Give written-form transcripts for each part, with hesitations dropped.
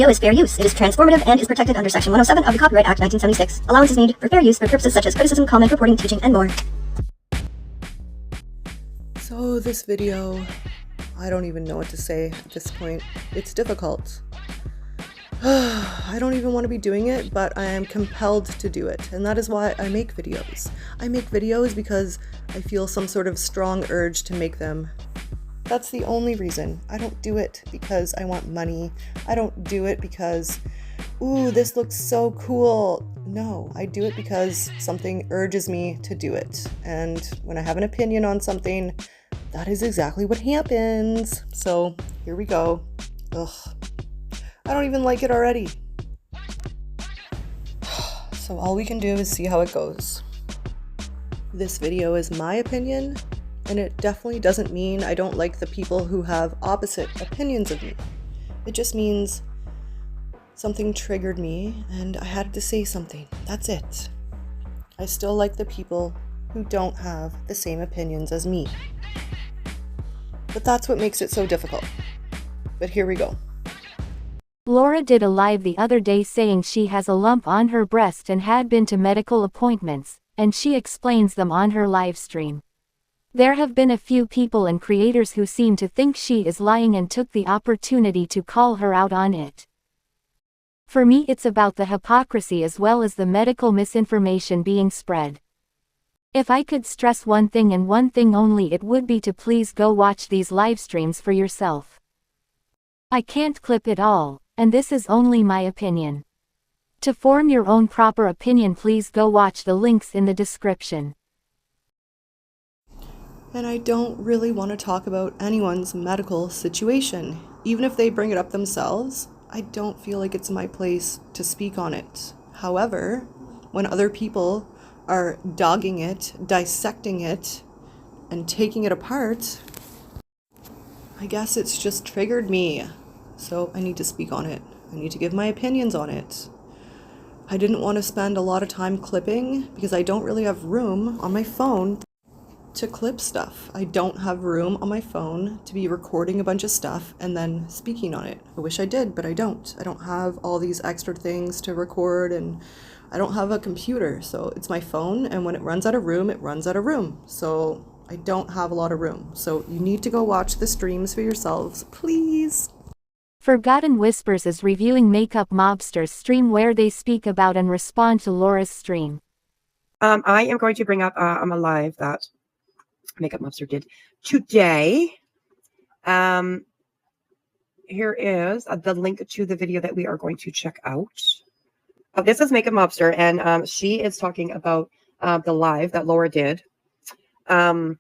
video is fair use. It is transformative and is protected under Section 107 of the Copyright Act 1976. Allowance is made for fair use for purposes such as criticism, comment, reporting, teaching, and more. So this video, I don't even know what to say at this point. It's difficult. I don't even want to be doing it, but I am compelled to do it, and that is why I make videos. I make videos because I feel some sort of strong urge to make them. That's the only reason. I don't do it because I want money. I don't do it because, ooh, this looks so cool. No, I do it because something urges me to do it. And when I have an opinion on something, that is exactly what happens. So here we go. Ugh. I don't even like it already. So all we can do is see how it goes. This video is my opinion, and it definitely doesn't mean I don't like the people who have opposite opinions of me. It just means something triggered me and I had to say something. That's it. I still like the people who don't have the same opinions as me. But that's what makes it so difficult. But here we go. Laura did a live the other day saying she has a lump on her breast and had been to medical appointments, and she explains them on her live stream. There have been a few people and creators who seem to think she is lying and took the opportunity to call her out on it. For me, it's about the hypocrisy as well as the medical misinformation being spread. If I could stress one thing and one thing only, it would be to please go watch these live streams for yourself. I can't clip it all, and this is only my opinion. To form your own proper opinion, please go watch the links in the description. And I don't really want to talk about anyone's medical situation. Even if they bring it up themselves, I don't feel like it's my place to speak on it. However, when other people are dogging it, dissecting it, and taking it apart, I guess it's just triggered me. So I need to speak on it. I need to give my opinions on it. I didn't want to spend a lot of time clipping because I don't really have room on my phone to clip stuff. I don't have room on my phone to be recording a bunch of stuff and then speaking on it. I wish I did, but I don't. I don't have all these extra things to record, and I don't have a computer. So it's my phone, and when it runs out of room, it runs out of room. So I don't have a lot of room. So you need to go watch the streams for yourselves, please. Forgotten Whispers is reviewing Makeup Mobsters stream where they speak about and respond to Laura's stream. I am going to bring up a live that Makeup Mobster did today. Here is the link to the video that we are going to check out. This is Makeup Mobster, and she is talking about the live that Laura did earlier.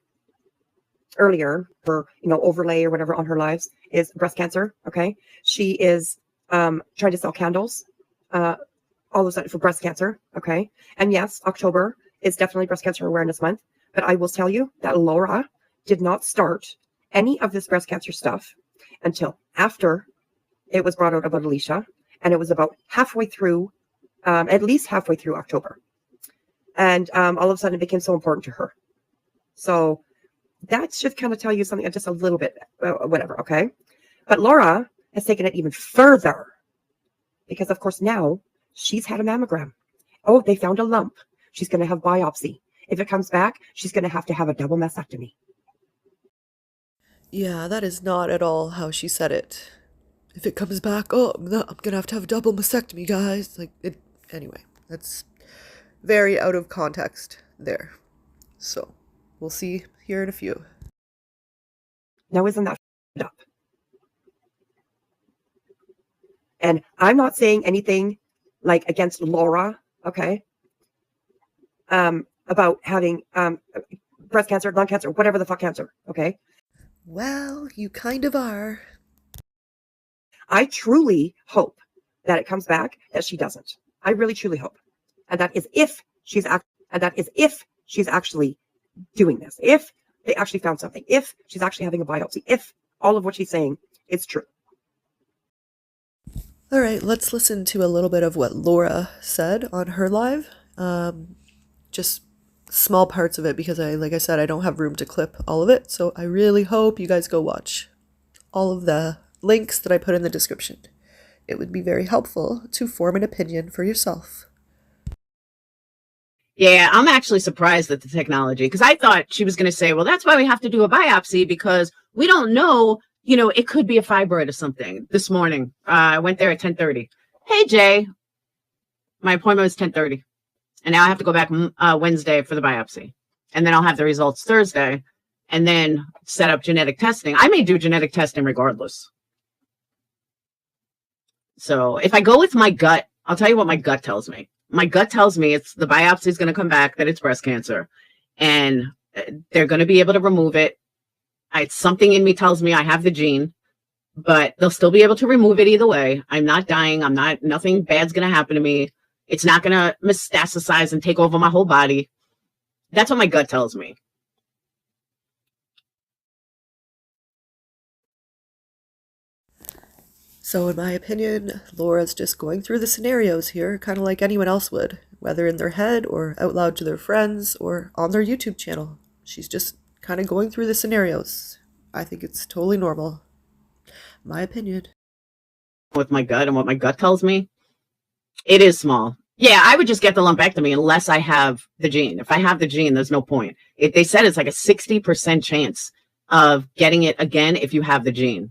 Her, overlay or whatever on her lives is breast cancer. Okay, she is trying to sell candles, all of a sudden for breast cancer. Okay, and yes, October is definitely Breast Cancer Awareness Month. But I will tell you that Laura did not start any of this breast cancer stuff until after it was brought out about Alicia, and it was about halfway through, at least halfway through October, and all of a sudden it became so important to her. So that should kind of tell you something, just a little bit, whatever, okay? But Laura has taken it even further because, of course, now she's had a mammogram. Oh, they found a lump. She's going to have biopsy. If it comes back, she's going to have a double mastectomy. Yeah, that is not at all how she said it. If it comes back, oh, I'm going to have a double mastectomy, guys. Anyway, that's very out of context there. So we'll see here in a few. Now, isn't that up? And I'm not saying anything against Laura, okay? About having breast cancer, lung cancer, whatever the fuck cancer, okay? Well, you kind of are. I truly hope that it comes back that she doesn't. I really truly hope. And that is if she's actually doing this. If they actually found something. If she's actually having a biopsy. If all of what she's saying is true. All right, let's listen to a little bit of what Laura said on her live. Just small parts of it because like I said, I don't have room to clip all of it. So I really hope you guys go watch all of the links that I put in the description. It would be very helpful to form an opinion for yourself. Yeah, I'm actually surprised at the technology, because I thought she was going to say, well, that's why we have to do a biopsy, because we don't know, it could be a fibroid or something. This morning, I went there at 10:30. Hey, Jay, my appointment was 10:30. And now I have to go back Wednesday for the biopsy. And then I'll have the results Thursday and then set up genetic testing. I may do genetic testing regardless. So if I go with my gut, I'll tell you what my gut tells me. My gut tells me it's the biopsy is going to come back that it's breast cancer, and they're going to be able to remove it. It's something in me tells me I have the gene, but they'll still be able to remove it either way. I'm not dying. Nothing bad's going to happen to me. It's not going to metastasize and take over my whole body. That's what my gut tells me. So in my opinion, Laura's just going through the scenarios here, kind of like anyone else would, whether in their head or out loud to their friends or on their YouTube channel. She's just kind of going through the scenarios. I think it's totally normal. My opinion. With my gut and what my gut tells me, it is small. Yeah, I would just get the lumpectomy unless I have the gene. If I have the gene, there's no point. They said it's like a 60% chance of getting it again if you have the gene.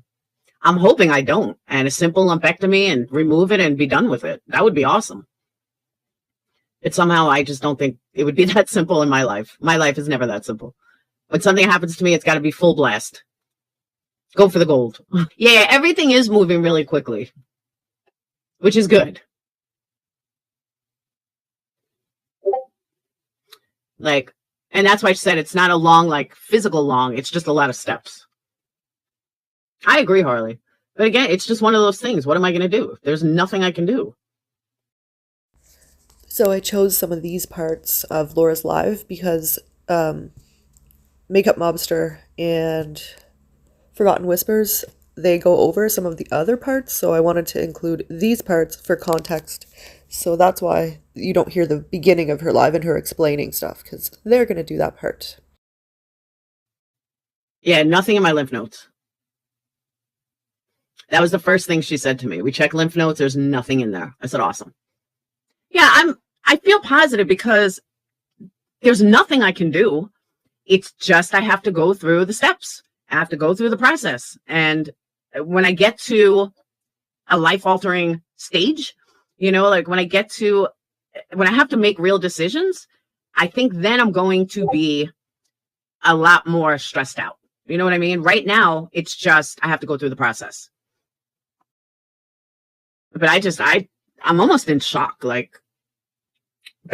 I'm hoping I don't, and a simple lumpectomy and remove it and be done with it. That would be awesome. But somehow I just don't think it would be that simple in my life. My life is never that simple. When something happens to me, it's got to be full blast. Go for the gold. Yeah, everything is moving really quickly, which is good. And that's why I said it's not a long, physical long. It's just a lot of steps. I agree, Harley. But again, it's just one of those things. What am I going to do? There's nothing I can do. So I chose some of these parts of Laura's live because Makeup Mobster and Forgotten Whispers, they go over some of the other parts. So I wanted to include these parts for context. So that's why you don't hear the beginning of her live and her explaining stuff, because they're going to do that part. Yeah, nothing in my lymph nodes. That was the first thing she said to me. We check lymph nodes. There's nothing in there. I said, awesome. Yeah, I feel positive because there's nothing I can do. It's just I have to go through the steps. I have to go through the process. And when I get to a life-altering stage, when I have to make real decisions, I think then I'm going to be a lot more stressed out. You know what I mean? Right now, it's just I have to go through the process. But I'm almost in shock, but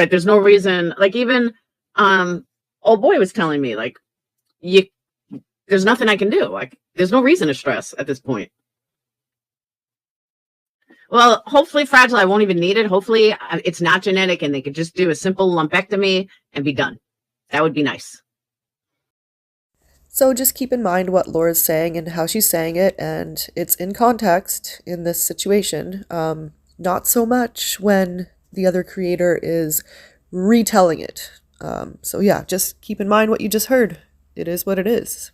there's no reason, even, old boy was telling me, there's nothing I can do. There's no reason to stress at this point. Well, hopefully Fragile, I won't even need it. Hopefully it's not genetic and they could just do a simple lumpectomy and be done. That would be nice. So just keep in mind what Laura's saying and how she's saying it, and it's in context in this situation. Not so much when the other creator is retelling it. So yeah, just keep in mind what you just heard. It is what it is.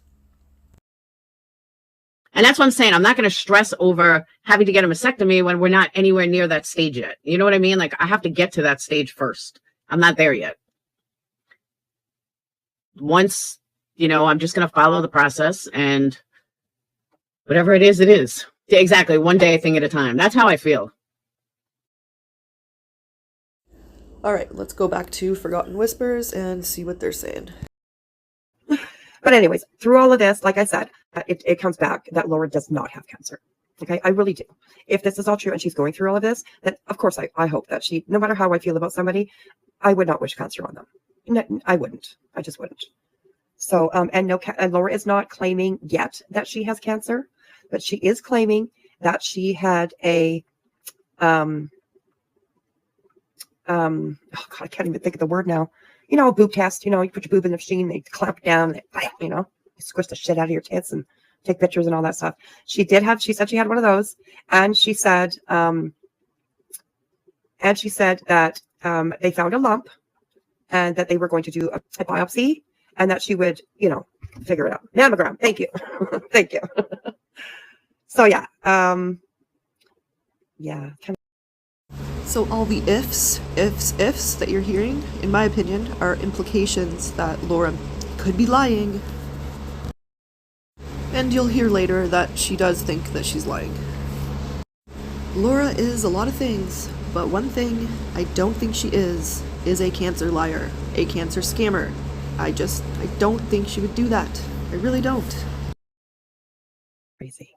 And that's what I'm saying. I'm not going to stress over having to get a mastectomy when we're not anywhere near that stage yet. You know what I mean? I have to get to that stage first. I'm not there yet. Once, I'm just going to follow the process, and whatever it is, it is. Exactly. One day, a thing at a time. That's how I feel. All right, let's go back to Forgotten Whispers and see what they're saying. But anyways, through all of this, like I said, it comes back that Laura does not have cancer. Okay, I really do. If this is all true and she's going through all of this, then of course I hope that she, no matter how I feel about somebody, I would not wish cancer on them. No, I wouldn't. I just wouldn't. So, and Laura is not claiming yet that she has cancer, but she is claiming that she had a, oh God, I can't even think of the word now. A boob test, you put your boob in the machine, they clamp it down, they squish the shit out of your tits and take pictures and all that stuff. She said she had one of those. And she said that they found a lump and that they were going to do a biopsy and that she would, figure it out. Mammogram. Thank you. Thank you. So yeah. yeah, kind So all the ifs that you're hearing, in my opinion, are implications that Laura could be lying. And you'll hear later that she does think that she's lying. Laura is a lot of things, but one thing I don't think she is a cancer liar, a cancer scammer. I don't think she would do that. I really don't. crazy.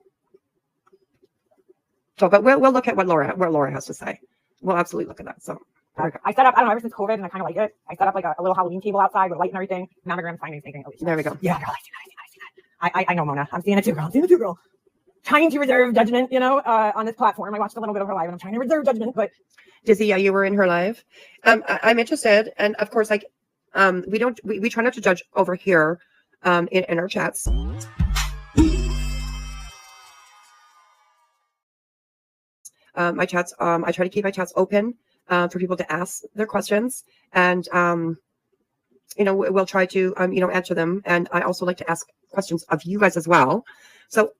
So, but we'll look at what Laura has to say. We'll absolutely look at that. So, there we go. I set up, I don't know, ever since COVID, and I kind of like it. I set up like a little Halloween table outside with light and everything. Mammograms, findings, anything. There we go. Yeah, girl, I see that. I know, Mona. I'm seeing it too, girl. I'm seeing it too, girl. Trying to reserve judgment, on this platform. I watched a little bit of her live, and I'm trying to reserve judgment, but Dizzy, yeah, you were in her live. I'm interested, and of course, like, we try not to judge over here, in our chats. My chats, I try to keep my chats open, for people to ask their questions, and we'll try to answer them. And I also like to ask questions of you guys as well. So,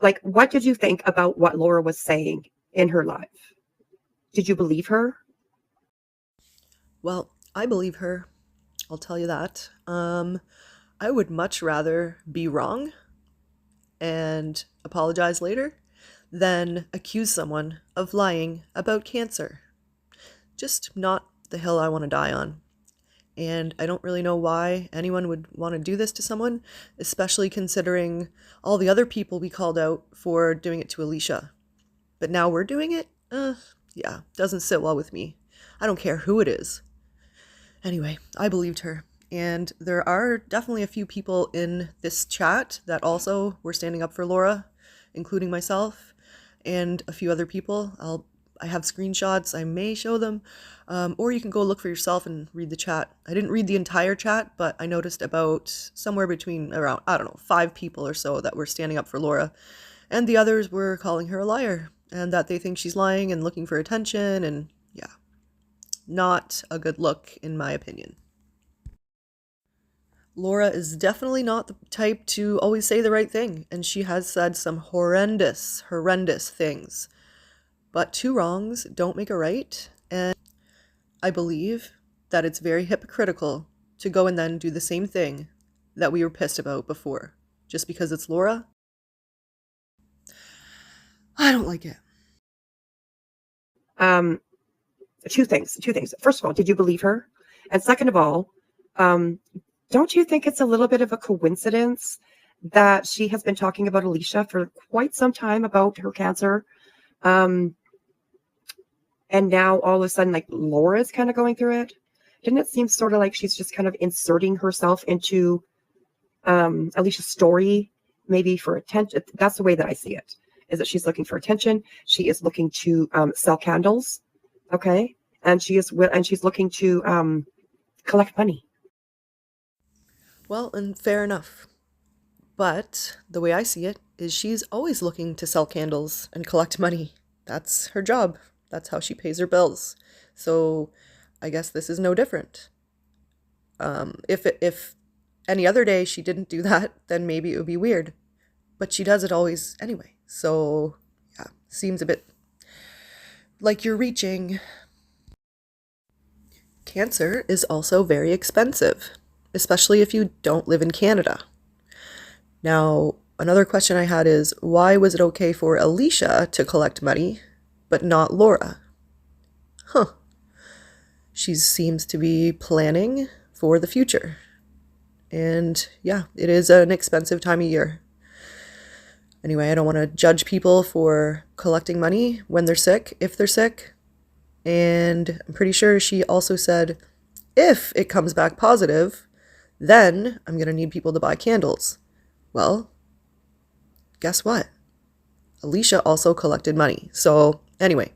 like, what did you think about what Laura was saying in her live? Did you believe her? Well, I believe her. I'll tell you that. I would much rather be wrong and apologize later than accuse someone of lying about cancer. Just not the hill I want to die on. And I don't really know why anyone would want to do this to someone, especially considering all the other people we called out for doing it to Alicia. But now we're doing it? Yeah, doesn't sit well with me. I don't care who it is. Anyway, I believed her. And there are definitely a few people in this chat that also were standing up for Laura, including myself and a few other people. I have screenshots. I may show them. Or you can go look for yourself and read the chat. I didn't read the entire chat, but I noticed about somewhere between around, 5 people or so that were standing up for Laura. And the others were calling her a liar and that they think she's lying and looking for attention. And yeah, not a good look in my opinion. Laura is definitely not the type to always say the right thing. And she has said some horrendous things. But 2 wrongs don't make a right, and I believe that it's very hypocritical to go and then do the same thing that we were pissed about before, just because it's Laura. I don't like it. 2 things. First of all, did you believe her? And second of all, don't you think it's a little bit of a coincidence that she has been talking about Alicia for quite some time about her cancer? And now all of a sudden, like, Laura's kind of going through it. Didn't it seem sort of like she's just kind of inserting herself into Alicia's story, maybe for attention? That's the way that I see it, is that she's looking for attention. She is looking to sell candles, okay? And she's looking to collect money. Well, and fair enough. But the way I see it is she's always looking to sell candles and collect money. That's her job. That's how she pays her bills. So I guess this is no different. If any other day she didn't do that, then maybe it would be weird. But she does it always anyway. So yeah, seems a bit like you're reaching. Cancer is also very expensive, especially if you don't live in Canada. Now, another question I had is, why was it okay for Alicia to collect money, but not Laura? She seems to be planning for the future. And yeah, it is an expensive time of year. Anyway, I don't want to judge people for collecting money when they're sick, if they're sick. And I'm pretty sure she also said, if it comes back positive, then I'm going to need people to buy candles. Well, guess what? Alicia also collected money. So anyway,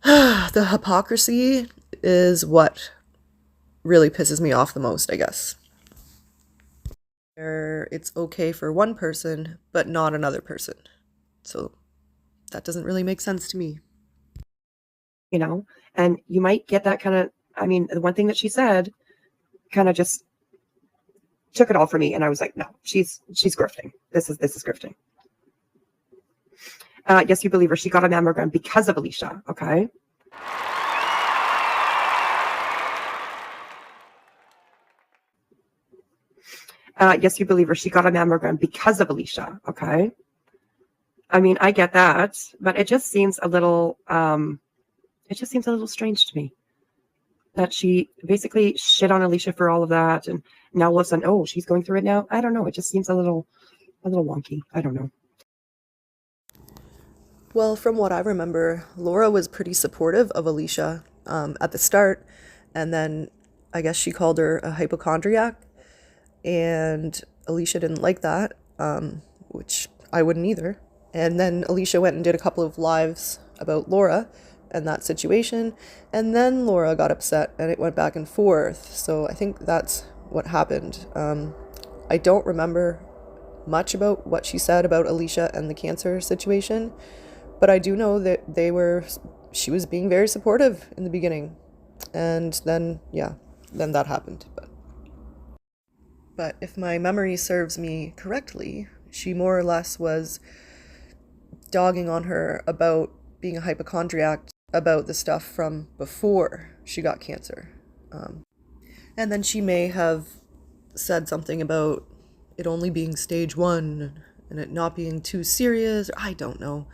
the hypocrisy is what really pisses me off the most, I guess. Where it's okay for one person, but not another person. So that doesn't really make sense to me. And you might get that kind of, the one thing that she said kind of just took it all for me. And I was like, no, she's grifting. This is grifting. Yes, you believe her. She got a mammogram because of Alicia. Okay. Yes, you believe her. She got a mammogram because of Alicia. Okay. I mean, I get that, but it just seems a little, strange to me that she basically shit on Alicia for all of that, and now all of a sudden, oh, she's going through it now. I don't know. It just seems a little wonky. I don't know. Well, from what I remember, Laura was pretty supportive of Alicia at the start, and then I guess she called her a hypochondriac, and Alicia didn't like that, which I wouldn't either. And then Alicia went and did a couple of lives about Laura and that situation, and then Laura got upset, and it went back and forth. So I think that's what happened. I don't remember much about what she said about Alicia and the cancer situation, but I do know that she was being very supportive in the beginning, and then that happened. But if my memory serves me correctly, she more or less was dogging on her about being a hypochondriac, about the stuff from before she got cancer. And then she may have said something about it only being stage 1 and it not being too serious. I don't know.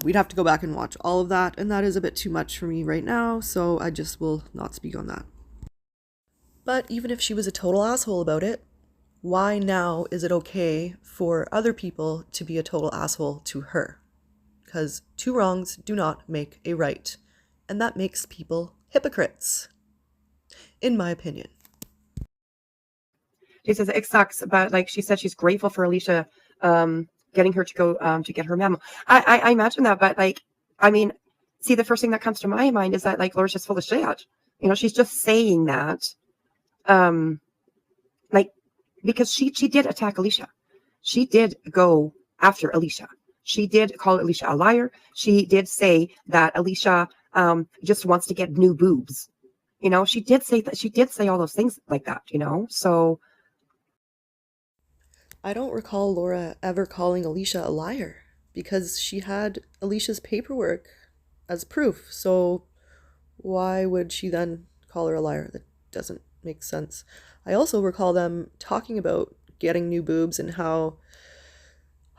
We'd have to go back and watch all of that, and that is a bit too much for me right now, so I just will not speak on that. But even if she was a total asshole about it, why now is it okay for other people to be a total asshole to her? Because 2 wrongs do not make a right, and that makes people hypocrites, in my opinion. She says it sucks, but like she said, she's grateful for Alicia getting her to go to get her mammo. I imagine that, but like, I mean, see, the first thing that comes to my mind is that like Laura's just full of shit. You know, she's just saying that, like, because she did attack Alicia. She did go after Alicia. She did call Alicia a liar. She did say that Alicia just wants to get new boobs. You know, she did say that. She did say all those things like that. You know, so. I don't recall Laura ever calling Alicia a liar, because she had Alicia's paperwork as proof. So why would she then call her a liar? That doesn't make sense. I also recall them talking about getting new boobs and how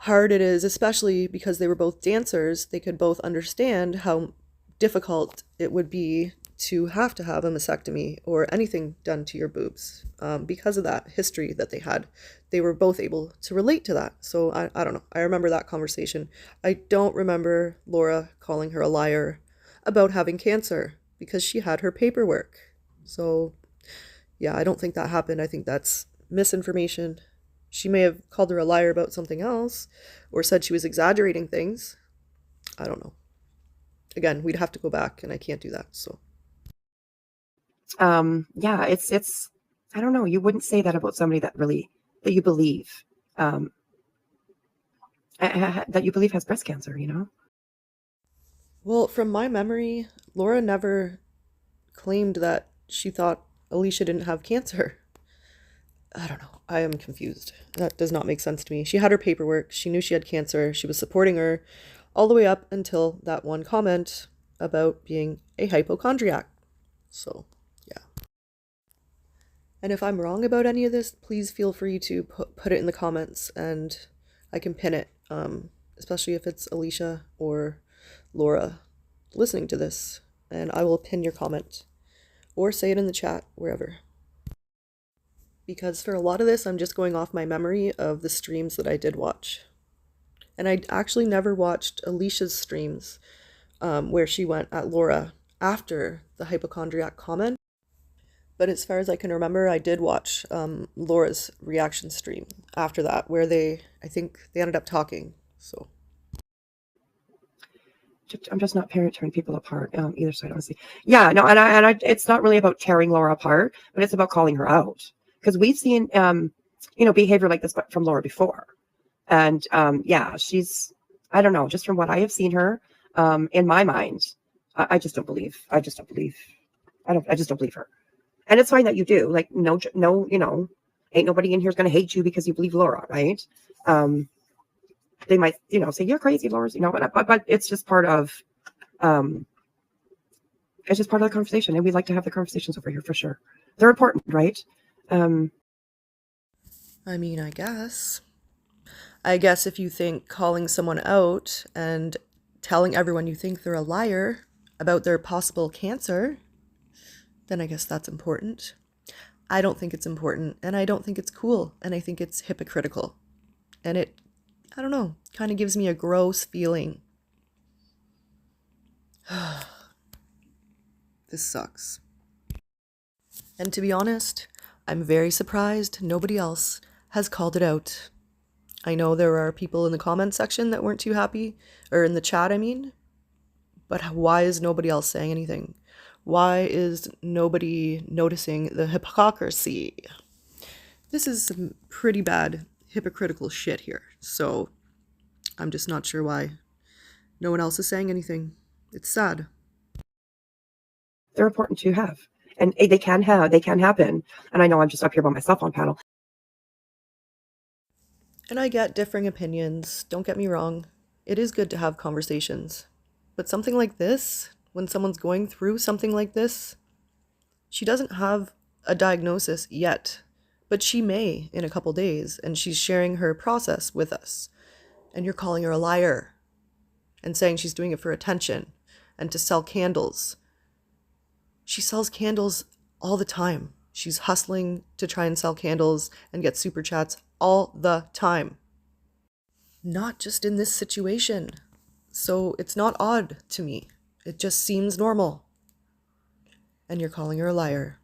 hard it is, especially because they were both dancers. They could both understand how difficult it would be to have a mastectomy or anything done to your boobs. Because of that history that they had, they were both able to relate to that. So I don't know. I remember that conversation. I don't remember Laura calling her a liar about having cancer, because she had her paperwork. So yeah, I don't think that happened. I think that's misinformation. She may have called her a liar about something else, or said she was exaggerating things. I don't know. Again, we'd have to go back, and I can't do that. So Yeah, it's I don't know. You wouldn't say that about somebody that you believe that you believe has breast cancer, you know? Well, from my memory, Laura never claimed that she thought Alicia didn't have cancer. I don't know. I am confused. That does not make sense to me. She had her paperwork. She knew she had cancer. She was supporting her all the way up until that one comment about being a hypochondriac. So, yeah. And if I'm wrong about any of this, please feel free to put it in the comments, and I can pin it, especially if it's Alicia or Laura listening to this, and I will pin your comment or say it in the chat, wherever. Because for a lot of this, I'm just going off my memory of the streams that I did watch. And I actually never watched Alicia's streams where she went at Laura after the hypochondriac comment. But as far as I can remember, I did watch Laura's reaction stream after that, where I think they ended up talking. So I'm just not tearing people apart either side, honestly. Yeah, no, and I it's not really about tearing Laura apart, but it's about calling her out, because we've seen behavior like this from Laura before, and yeah, I don't know, just from what I have seen her, in my mind, I just don't believe her. And it's fine that you do. Like, no, ain't nobody in here is going to hate you because you believe Laura, right? they might, say you're crazy, Laura, but it's just part of, it's just part of the conversation, and we like to have the conversations over here for sure. They're important, right? I mean, I guess if you think calling someone out and telling everyone you think they're a liar about their possible cancer, then I guess that's important. I don't think it's important, and I don't think it's cool, and I think it's hypocritical. And it, I don't know, kind of gives me a gross feeling. This sucks. And to be honest, I'm very surprised nobody else has called it out. I know there are people in the comment section that weren't too happy, or in the chat, I mean, but why is nobody else saying anything? Why is nobody noticing the hypocrisy? This is some pretty bad hypocritical shit here, so I'm just not sure why no one else is saying anything. It's sad. They're important to have, and they can happen. And I know I'm just up here by myself on panel. And I get differing opinions, don't get me wrong. It is good to have conversations. But something like this, when someone's going through something like this, she doesn't have a diagnosis yet, but she may in a couple days, and she's sharing her process with us. And you're calling her a liar and saying she's doing it for attention and to sell candles. She sells candles all the time. She's hustling to try and sell candles and get super chats all the time. Not just in this situation. So it's not odd to me. It just seems normal. And you're calling her a liar.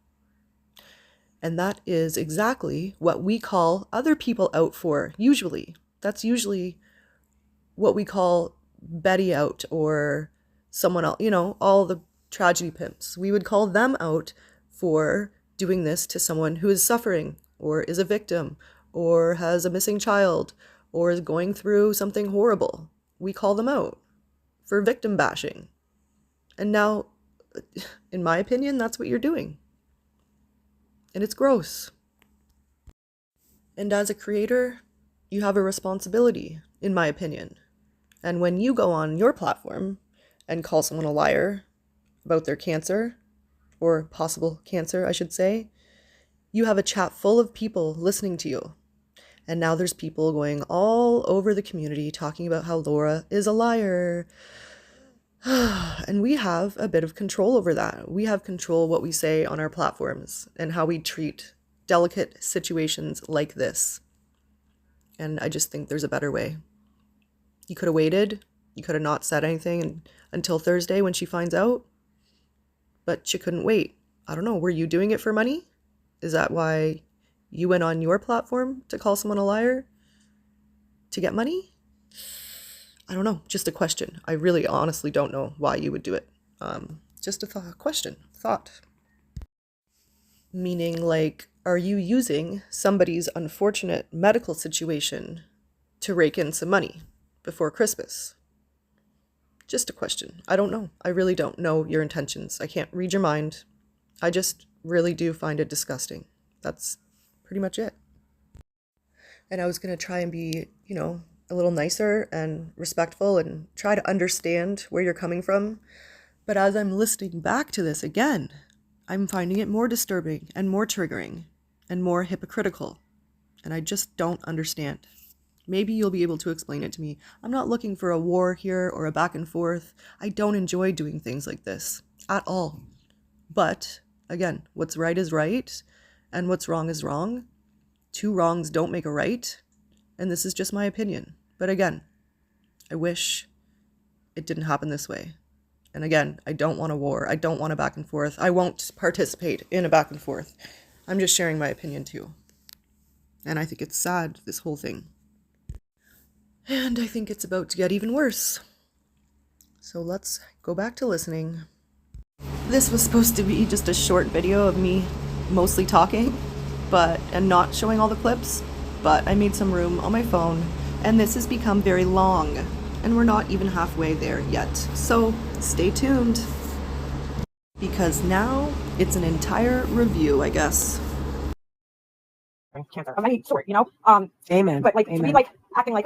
And that is exactly what we call other people out for, usually. That's usually what we call Betty out, or someone else, all the tragedy pimps. We would call them out for doing this to someone who is suffering, or is a victim, or has a missing child, or is going through something horrible. We call them out for victim bashing. And now, in my opinion, that's what you're doing. And it's gross. And as a creator, you have a responsibility, in my opinion. And when you go on your platform and call someone a liar about their cancer, or possible cancer, I should say, you have a chat full of people listening to you. And now there's people going all over the community talking about how Laura is a liar. And we have a bit of control over that. We have control what we say on our platforms and how we treat delicate situations like this. And I just think there's a better way. You could have waited. You could have not said anything until Thursday when she finds out. But you couldn't wait. I don't know. Were you doing it for money? Is that why you went on your platform to call someone a liar? To get money? I don't know. Just a question. I really honestly don't know why you would do it. Just a thought. Meaning, like, are you using somebody's unfortunate medical situation to rake in some money before Christmas? Just a question. I don't know. I really don't know your intentions. I can't read your mind. I just really do find it disgusting. That's pretty much it. And I was going to try and be, a little nicer and respectful and try to understand where you're coming from. But as I'm listening back to this again, I'm finding it more disturbing and more triggering and more hypocritical. And I just don't understand. Maybe you'll be able to explain it to me. I'm not looking for a war here or a back and forth. I don't enjoy doing things like this at all. But again, what's right is right and what's wrong is wrong. Two wrongs don't make a right. And this is just my opinion. But again, I wish it didn't happen this way. And again, I don't want a war. I don't want a back and forth. I won't participate in a back and forth. I'm just sharing my opinion too. And I think it's sad, this whole thing. And I think it's about to get even worse. So let's go back to listening. This was supposed to be just a short video of me mostly talking, and not showing all the clips, but I made some room on my phone, and this has become very long, and we're not even halfway there yet. So stay tuned, because now it's an entire review, I guess. cancer of any sort, Amen. but like to be Amen. like acting like,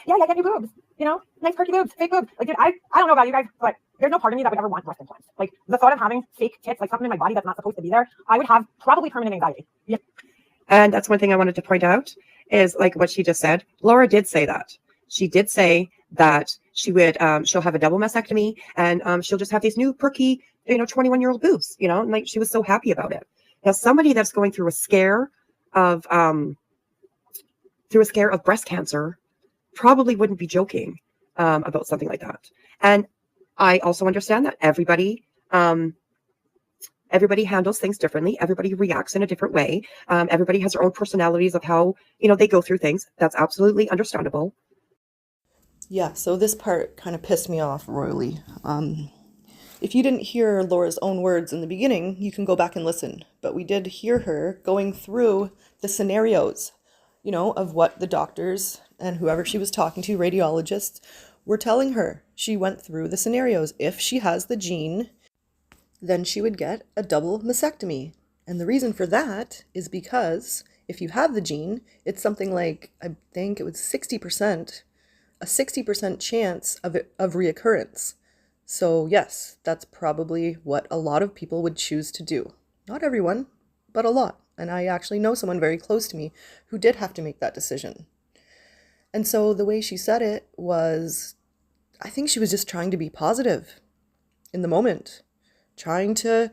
yeah, I get new boobs, nice perky boobs, fake boobs. Like, dude, I don't know about you guys, but there's no part of me that would ever want breast implants. Like the thought of having fake tits, like something in my body that's not supposed to be there, I would have probably permanent anxiety. Yeah. And that's one thing I wanted to point out is like what she just said. Laura did say that. She did say that she would, she'll have a double mastectomy and she'll just have these new perky, 21-year-old boobs, and like she was so happy about it. Now, somebody that's going through a scare of breast cancer probably wouldn't be joking about something like that. And I also understand that everybody handles things differently. Everybody reacts in a different way. Everybody has their own personalities of how, they go through things. That's absolutely understandable. Yeah, so this part kind of pissed me off royally. If you didn't hear Laura's own words in the beginning, you can go back and listen. But we did hear her going through the scenarios, of what the doctors and whoever she was talking to, radiologists, were telling her. She went through the scenarios. If she has the gene, then she would get a double mastectomy. And the reason for that is because if you have the gene, it's something like, I think it was 60%, a 60% chance of reoccurrence. So yes, that's probably what a lot of people would choose to do. Not everyone, but a lot. And I actually know someone very close to me who did have to make that decision. And so the way she said it was, I think she was just trying to be positive in the moment, trying to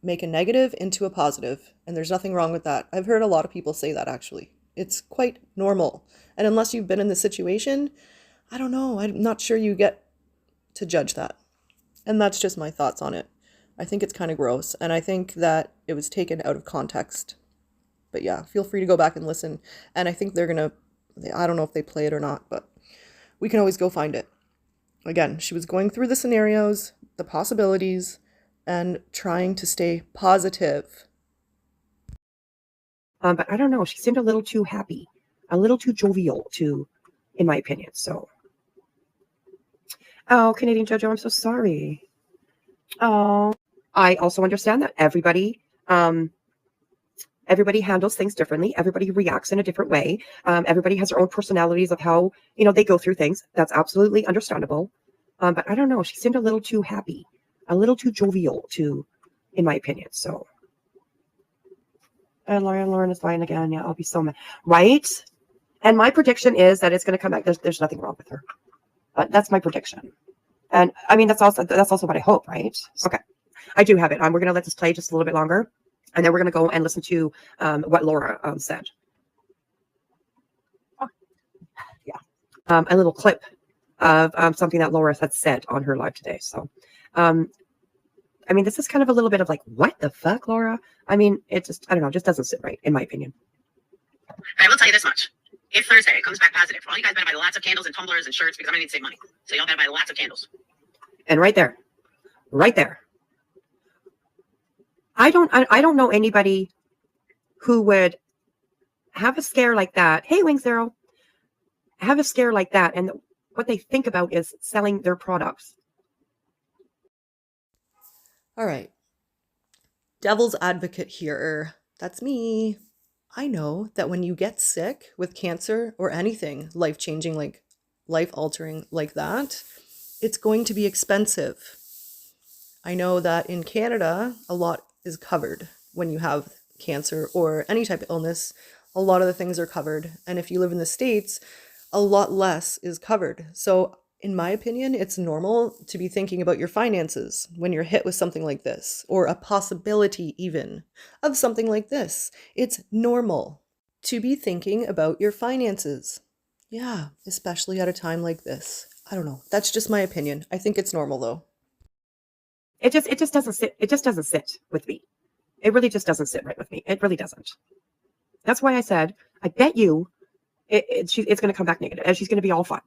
make a negative into a positive. And there's nothing wrong with that. I've heard a lot of people say that actually. It's quite normal. And unless you've been in the situation, I don't know. I'm not sure you get to judge that. And that's just my thoughts on it. I think it's kind of gross. And I think that it was taken out of context. But yeah, feel free to go back and listen. And I think they're going to, I don't know if they play it or not, but we can always go find it. Again, she was going through the scenarios, the possibilities, and trying to stay positive. But I don't know. She seemed a little too happy, a little too jovial, in my opinion. So, oh, Canadian JoJo, I'm so sorry. Oh, I also understand that everybody handles things differently. Everybody reacts in a different way. Everybody has their own personalities of how, they go through things. That's absolutely understandable. But I don't know. She seemed a little too happy, a little too jovial, in my opinion. So, and Lauren is fine again. Yeah, I'll be so mad. Right? And my prediction is that it's going to come back. There's nothing wrong with her. But that's my prediction. And I mean, that's also what I hope, right? Okay. I do have it. We're going to let this play just a little bit longer. And then we're going to go and listen to what Laura said. Oh, yeah. A little clip of something that Laura had said on her live today. So, I mean, this is kind of a little bit of like, what the fuck, Laura? I mean, it just, I don't know, just doesn't sit right, in my opinion. I will tell you this much. If Thursday it comes back positive, all you guys better buy lots of candles and tumblers and shirts because I'm going to need to save money. So y'all better buy lots of candles. And right there. I don't know anybody who would have a scare like that. Hey, Wing Zero. Have a scare like that. And what they think about is selling their products. All right. Devil's advocate here. That's me. I know that when you get sick with cancer or anything life-changing, like life-altering like that, it's going to be expensive. I know that in Canada, a lot is covered when you have cancer or any type of illness. A lot of the things are covered. And if you live in the States, a lot less is covered. So in my opinion, it's normal to be thinking about your finances when you're hit with something like this, or a possibility even of something like this. It's normal to be thinking about your finances. Yeah, especially at a time like this. I don't know. That's just my opinion. I think it's normal though. It just doesn't sit. It just doesn't sit with me. It really just doesn't sit right with me. It really doesn't. That's why I said, I bet you it's going to come back negative and she's going to be all fine.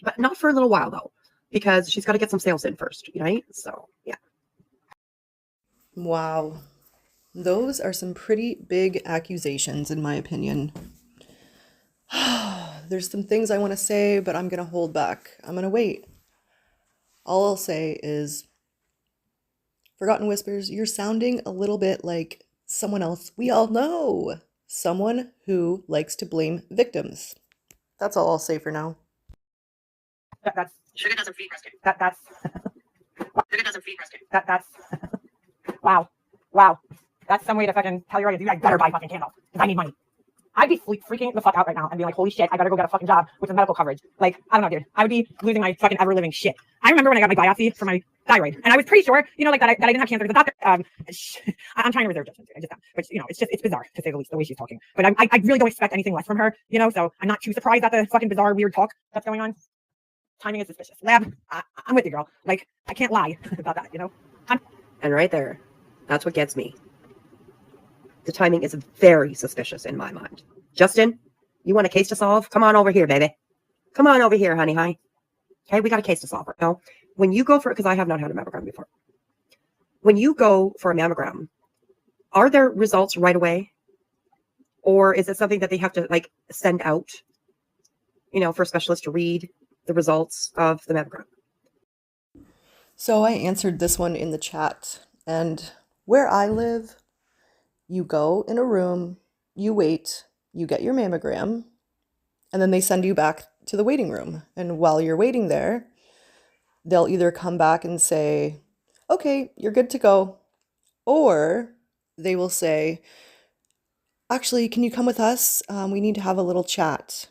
But not for a little while, though, because she's got to get some sales in first, right? So, yeah. Wow. Those are some pretty big accusations, in my opinion. There's some things I want to say, but I'm going to hold back. I'm going to wait. All I'll say is, Forgotten Whispers, you're sounding a little bit like someone else we all know. someone who likes to blame victims. That's all I'll say for now. That's Sugar doesn't feed breast cancer. that's Sugar doesn't feed breast cancer. that's wow. That's some way to fucking tell your audience, you guys better buy fucking candles because I need money. I'd be freaking the fuck out right now and be like, holy shit, I better go get a fucking job with the medical coverage. Like, I don't know, dude. I would be losing my fucking ever living shit. I remember when I got my biopsy for my thyroid, and I was pretty sure, like that I didn't have cancer. The doctor, I'm trying to reserve judgment. I just am. But it's bizarre to say the least, the way she's talking. But I really don't expect anything less from her, so I'm not too surprised at the fucking bizarre, weird talk that's going on. Timing is suspicious. Lab, I'm with you, girl. Like, I can't lie about that, And right there, that's what gets me. The timing is very suspicious in my mind. Justin, you want a case to solve? Come on over here, baby. Come on over here, honey. Hi. Okay, we got a case to solve right now. When you go for it, because I have not had a mammogram before. When you go for a mammogram, are there results right away? Or is it something that they have to send out, for a specialist to read the results of the mammogram? So I answered this one in the chat. And where I live, you go in a room, you wait, you get your mammogram, and then they send you back to the waiting room. And while you're waiting there, they'll either come back and say, okay, you're good to go. Or they will say, actually, can you come with us? We need to have a little chat.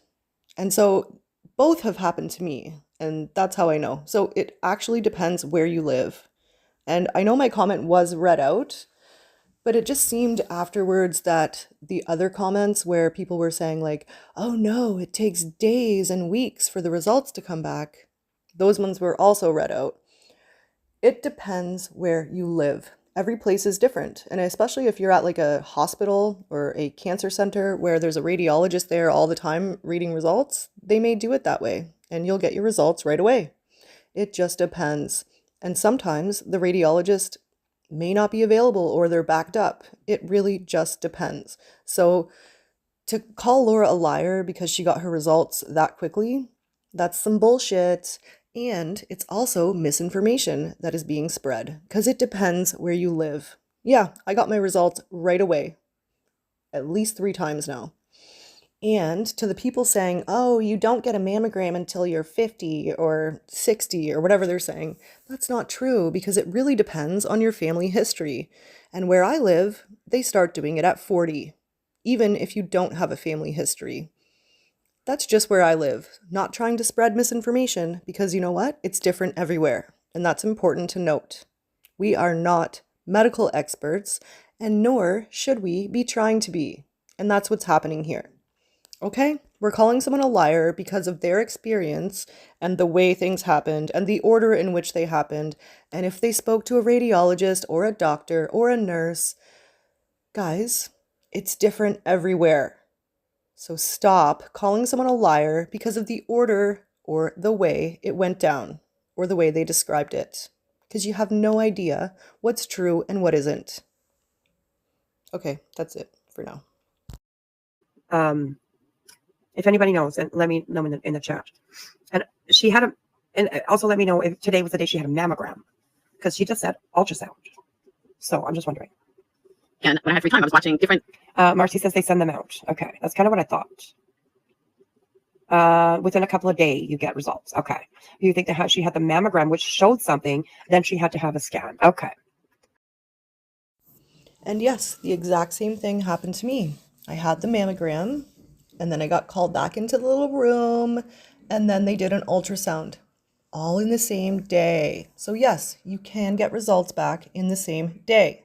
And so both have happened to me, and that's how I know. So it actually depends where you live. And I know my comment was read out, but it just seemed afterwards that the other comments where people were saying oh no, it takes days and weeks for the results to come back, those ones were also read out. It depends where you live. Every place is different. And especially if you're at a hospital or a cancer center where there's a radiologist there all the time reading results, they may do it that way and you'll get your results right away. It just depends. And sometimes the radiologist may not be available or they're backed up. It really just depends. So to call Laura a liar because she got her results that quickly, that's some bullshit. And it's also misinformation that is being spread because it depends where you live. Yeah, I got my results right away, at least 3 times now. And to the people saying, oh, you don't get a mammogram until you're 50 or 60 or whatever they're saying, that's not true because it really depends on your family history. And where I live, they start doing it at 40, even if you don't have a family history. That's just where I live, not trying to spread misinformation because you know what? It's different everywhere. And that's important to note. We are not medical experts, and nor should we be trying to be. And that's what's happening here. Okay, we're calling someone a liar because of their experience and the way things happened and the order in which they happened. And if they spoke to a radiologist or a doctor or a nurse, guys, it's different everywhere. So stop calling someone a liar because of the order or the way it went down or the way they described it. Because you have no idea what's true and what isn't. Okay, that's it for now. If anybody knows, and let me know in the chat. And she had and also let me know if today was the day she had a mammogram, because she just said ultrasound. So I'm just wondering. And when I had free time, I was watching different. Marcy says they send them out. Okay, that's kind of what I thought. Within a couple of days, you get results. Okay. You think that she had the mammogram, which showed something, then she had to have a scan. Okay. And yes, the exact same thing happened to me. I had the mammogram. And then I got called back into the little room, and then they did an ultrasound, all in the same day. So yes, you can get results back in the same day.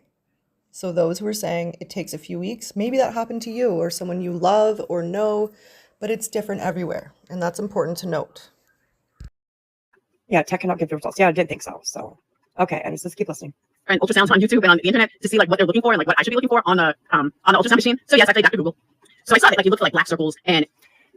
So those who are saying it takes a few weeks, maybe that happened to you or someone you love or know, but it's different everywhere. And that's important to note. Yeah, tech cannot give the results. Yeah, I did think so. So, okay, and just keep listening. And ultrasounds on YouTube and on the internet to see what they're looking for and what I should be looking for on the ultrasound machine. So yes, I played Dr. Google. So I saw that you look for black circles and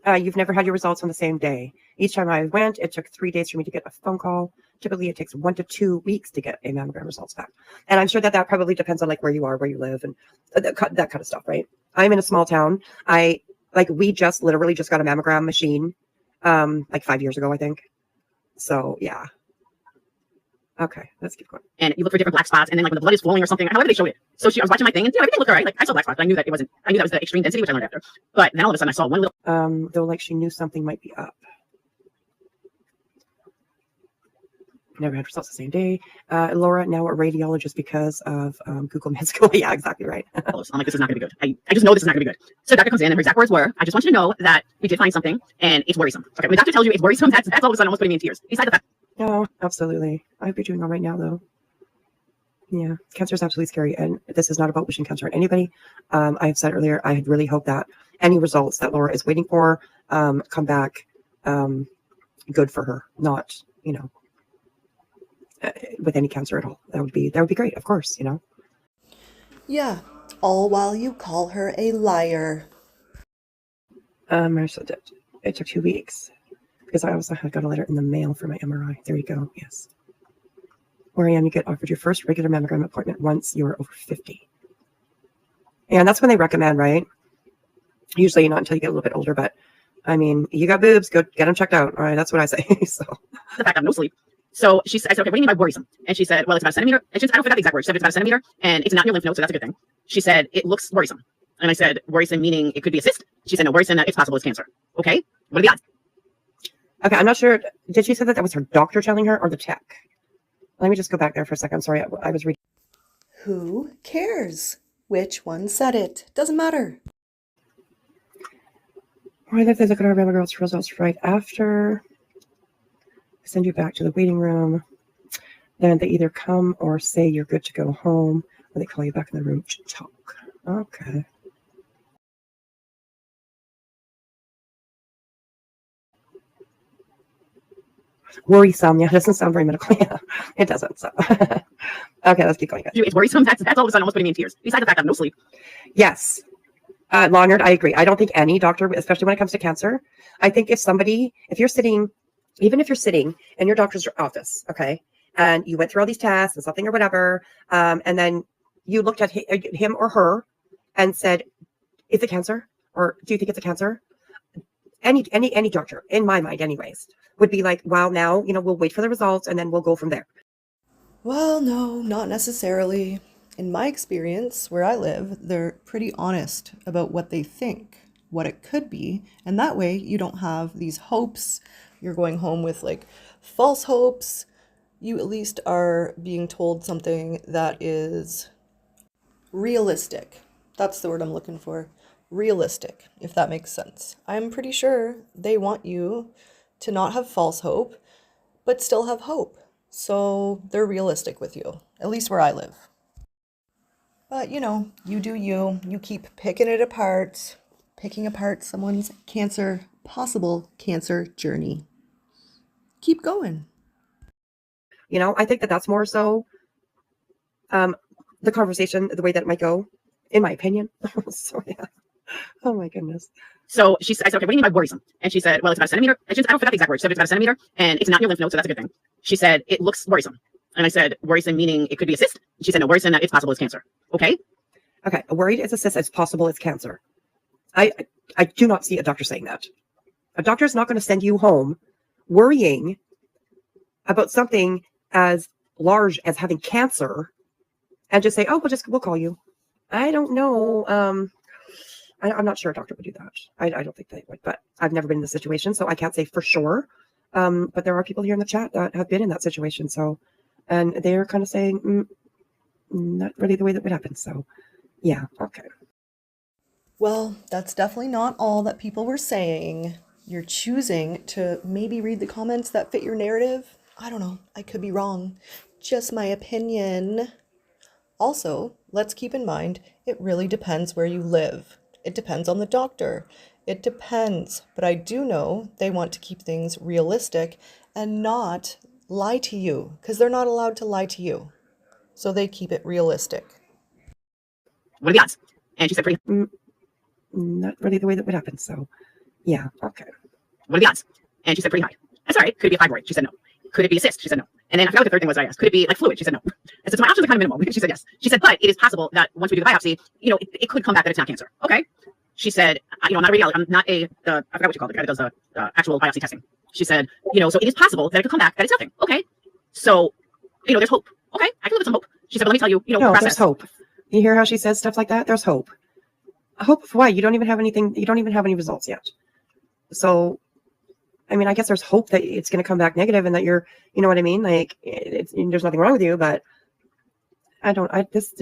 you've never had your results on the same day. Each time I went, it took 3 days for me to get a phone call. Typically, it takes 1 to 2 weeks to get a mammogram results back. And I'm sure that probably depends on where you are, where you live, and that kind of stuff, right? I'm in a small town. We literally just got a mammogram machine 5 years ago, I think. So yeah. Okay, let's keep going. And you look for different black spots, and then like when the blood is flowing or something, however they show it. So I was watching my thing, and everything looked all right. Like I saw black spots, but I knew that it wasn't. I knew that was the extreme density, which I learned after. But then all of a sudden, I saw one little. Though, like she knew something might be up. Never had results the same day. Laura, now a radiologist because of Google Med School. Yeah, exactly right. I'm like, this is not going to be good. I just know this is not going to be good. So the doctor comes in, and her exact words were, I just want you to know that we did find something, and it's worrisome. Okay, when the doctor tells you it's worrisome, that's all of a sudden almost putting me in tears. Besides the fact. No, absolutely. I hope you're doing all right now, though. Yeah, cancer is absolutely scary, and this is not about wishing cancer on anybody. I have said earlier, I had really hoped that any results that Laura is waiting for come back good for her, not, with any cancer at all. That would be great, of course, Yeah, all while you call her a liar. Marissa did. It took 2 weeks because I also had got a letter in the mail for my MRI. There you go. Yes. Where I am, you get offered your first regular mammogram appointment once you're over 50. And that's when they recommend, right? Usually not until you get a little bit older, but I mean, you got boobs, go get them checked out. All right, that's what I say. So the fact I have no sleep. So I said, okay, what do you mean by worrisome? And she said, well, it's about a centimeter. And I don't forget the exact words. She said, it's about a centimeter, and it's not in your lymph node, so that's a good thing. She said, it looks worrisome. And I said, worrisome meaning it could be a cyst? She said, no, worrisome that it's possible it's cancer. Okay, what are the odds? Okay, I'm not sure. Did she say that was her doctor telling her or the tech? Let me just go back there for a second. I'm sorry, I was reading. Who cares? Which one said it? Doesn't matter. Why did they look at our mammograph results right after? Send you back to the waiting room. Then they either come or say you're good to go home, or they call you back in the room to talk. Okay. Worrisome. Yeah, it doesn't sound very medical. Yeah, it doesn't. So, okay, let's keep going. It's worrisome. That's all of a sudden almost putting me in tears. Besides the fact I have no sleep. Yes. Leonard, I agree. I don't think any doctor, especially when it comes to cancer, I think if you're sitting in your doctor's office, okay, and you went through all these tests and something or whatever, and then you looked at him or her and said, is it cancer? Or do you think it's a cancer? Any doctor, in my mind anyways, would be like, well, now, we'll wait for the results and then we'll go from there. Well, no, not necessarily. In my experience, where I live, they're pretty honest about what they think, what it could be, and that way you don't have these hopes. You're going home with like false hopes. You at least are being told something that is realistic. That's the word I'm looking for. Realistic, if that makes sense. I'm pretty sure they want you to not have false hope, but still have hope. So they're realistic with you, at least where I live. But you do you keep picking apart someone's possible cancer journey. Keep going. I think that's more so the conversation, the way that it might go, in my opinion. So, yeah. Oh, my goodness. So I said, okay, what do you mean by worrisome? And she said, well, it's about a centimeter. I don't forget the exact words. She said, it's about a centimeter, and it's not in your lymph node, so that's a good thing. She said, it looks worrisome. And I said, worrisome meaning it could be a cyst? She said, no, worrisome that it's possible it's cancer. Okay? Okay, worried it's a cyst, it's possible it's cancer. I do not see a doctor saying that. A doctor is not going to send you home worrying about something as large as having cancer and just say, oh, we'll call you. I don't know. I'm not sure a doctor would do that. I don't think they would, but I've never been in this situation, so I can't say for sure. But there are people here in the chat that have been in that situation. So, and they're kind of saying, not really the way that would happen. So, yeah, okay. Well, that's definitely not all that people were saying. You're choosing to maybe read the comments that fit your narrative. I don't know. I could be wrong. Just my opinion. Also, let's keep in mind, it really depends where you live. It depends on the doctor. It depends. But I do know they want to keep things realistic and not lie to you, because they're not allowed to lie to you. So they keep it realistic. What are the odds? And she said, pretty. Not really the way that would happen. So, yeah, okay. What are the odds? And she said, pretty high. That's all right. Could it be a fibroid? She said no. Could it be a cyst? She said no. And then I forgot what the third thing was I asked. Could it be like fluid? She said no. And so my options are kind of minimal. She said yes. She said, but it is possible that once we do the biopsy, it could come back that it's not cancer. Okay. She said, I'm not a radiologist. I'm not I forgot what you call it, the guy that does the actual biopsy testing. She said, so it is possible that it could come back that it's nothing. Okay. So there's hope. Okay, I can live with some hope. She said, but let me tell you, No, process. there's hope. You hear how she says stuff like that? There's hope. Hope of what? You don't even have anything. You don't even have any results yet. So, I mean, I guess there's hope that it's going to come back negative and that you're, you know what I mean? Like, there's nothing wrong with you, but this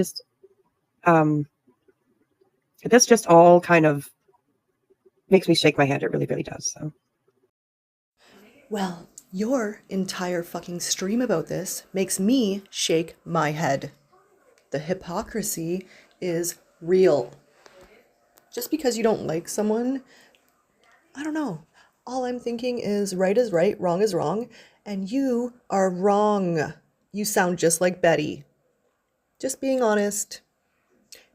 just all kind of makes me shake my head. It really, really does. So. Well, your entire fucking stream about this makes me shake my head. The hypocrisy is real. Just because you don't like someone, I don't know. All I'm thinking is right is right, wrong is wrong, and you are wrong. You sound just like Betty. Just being honest.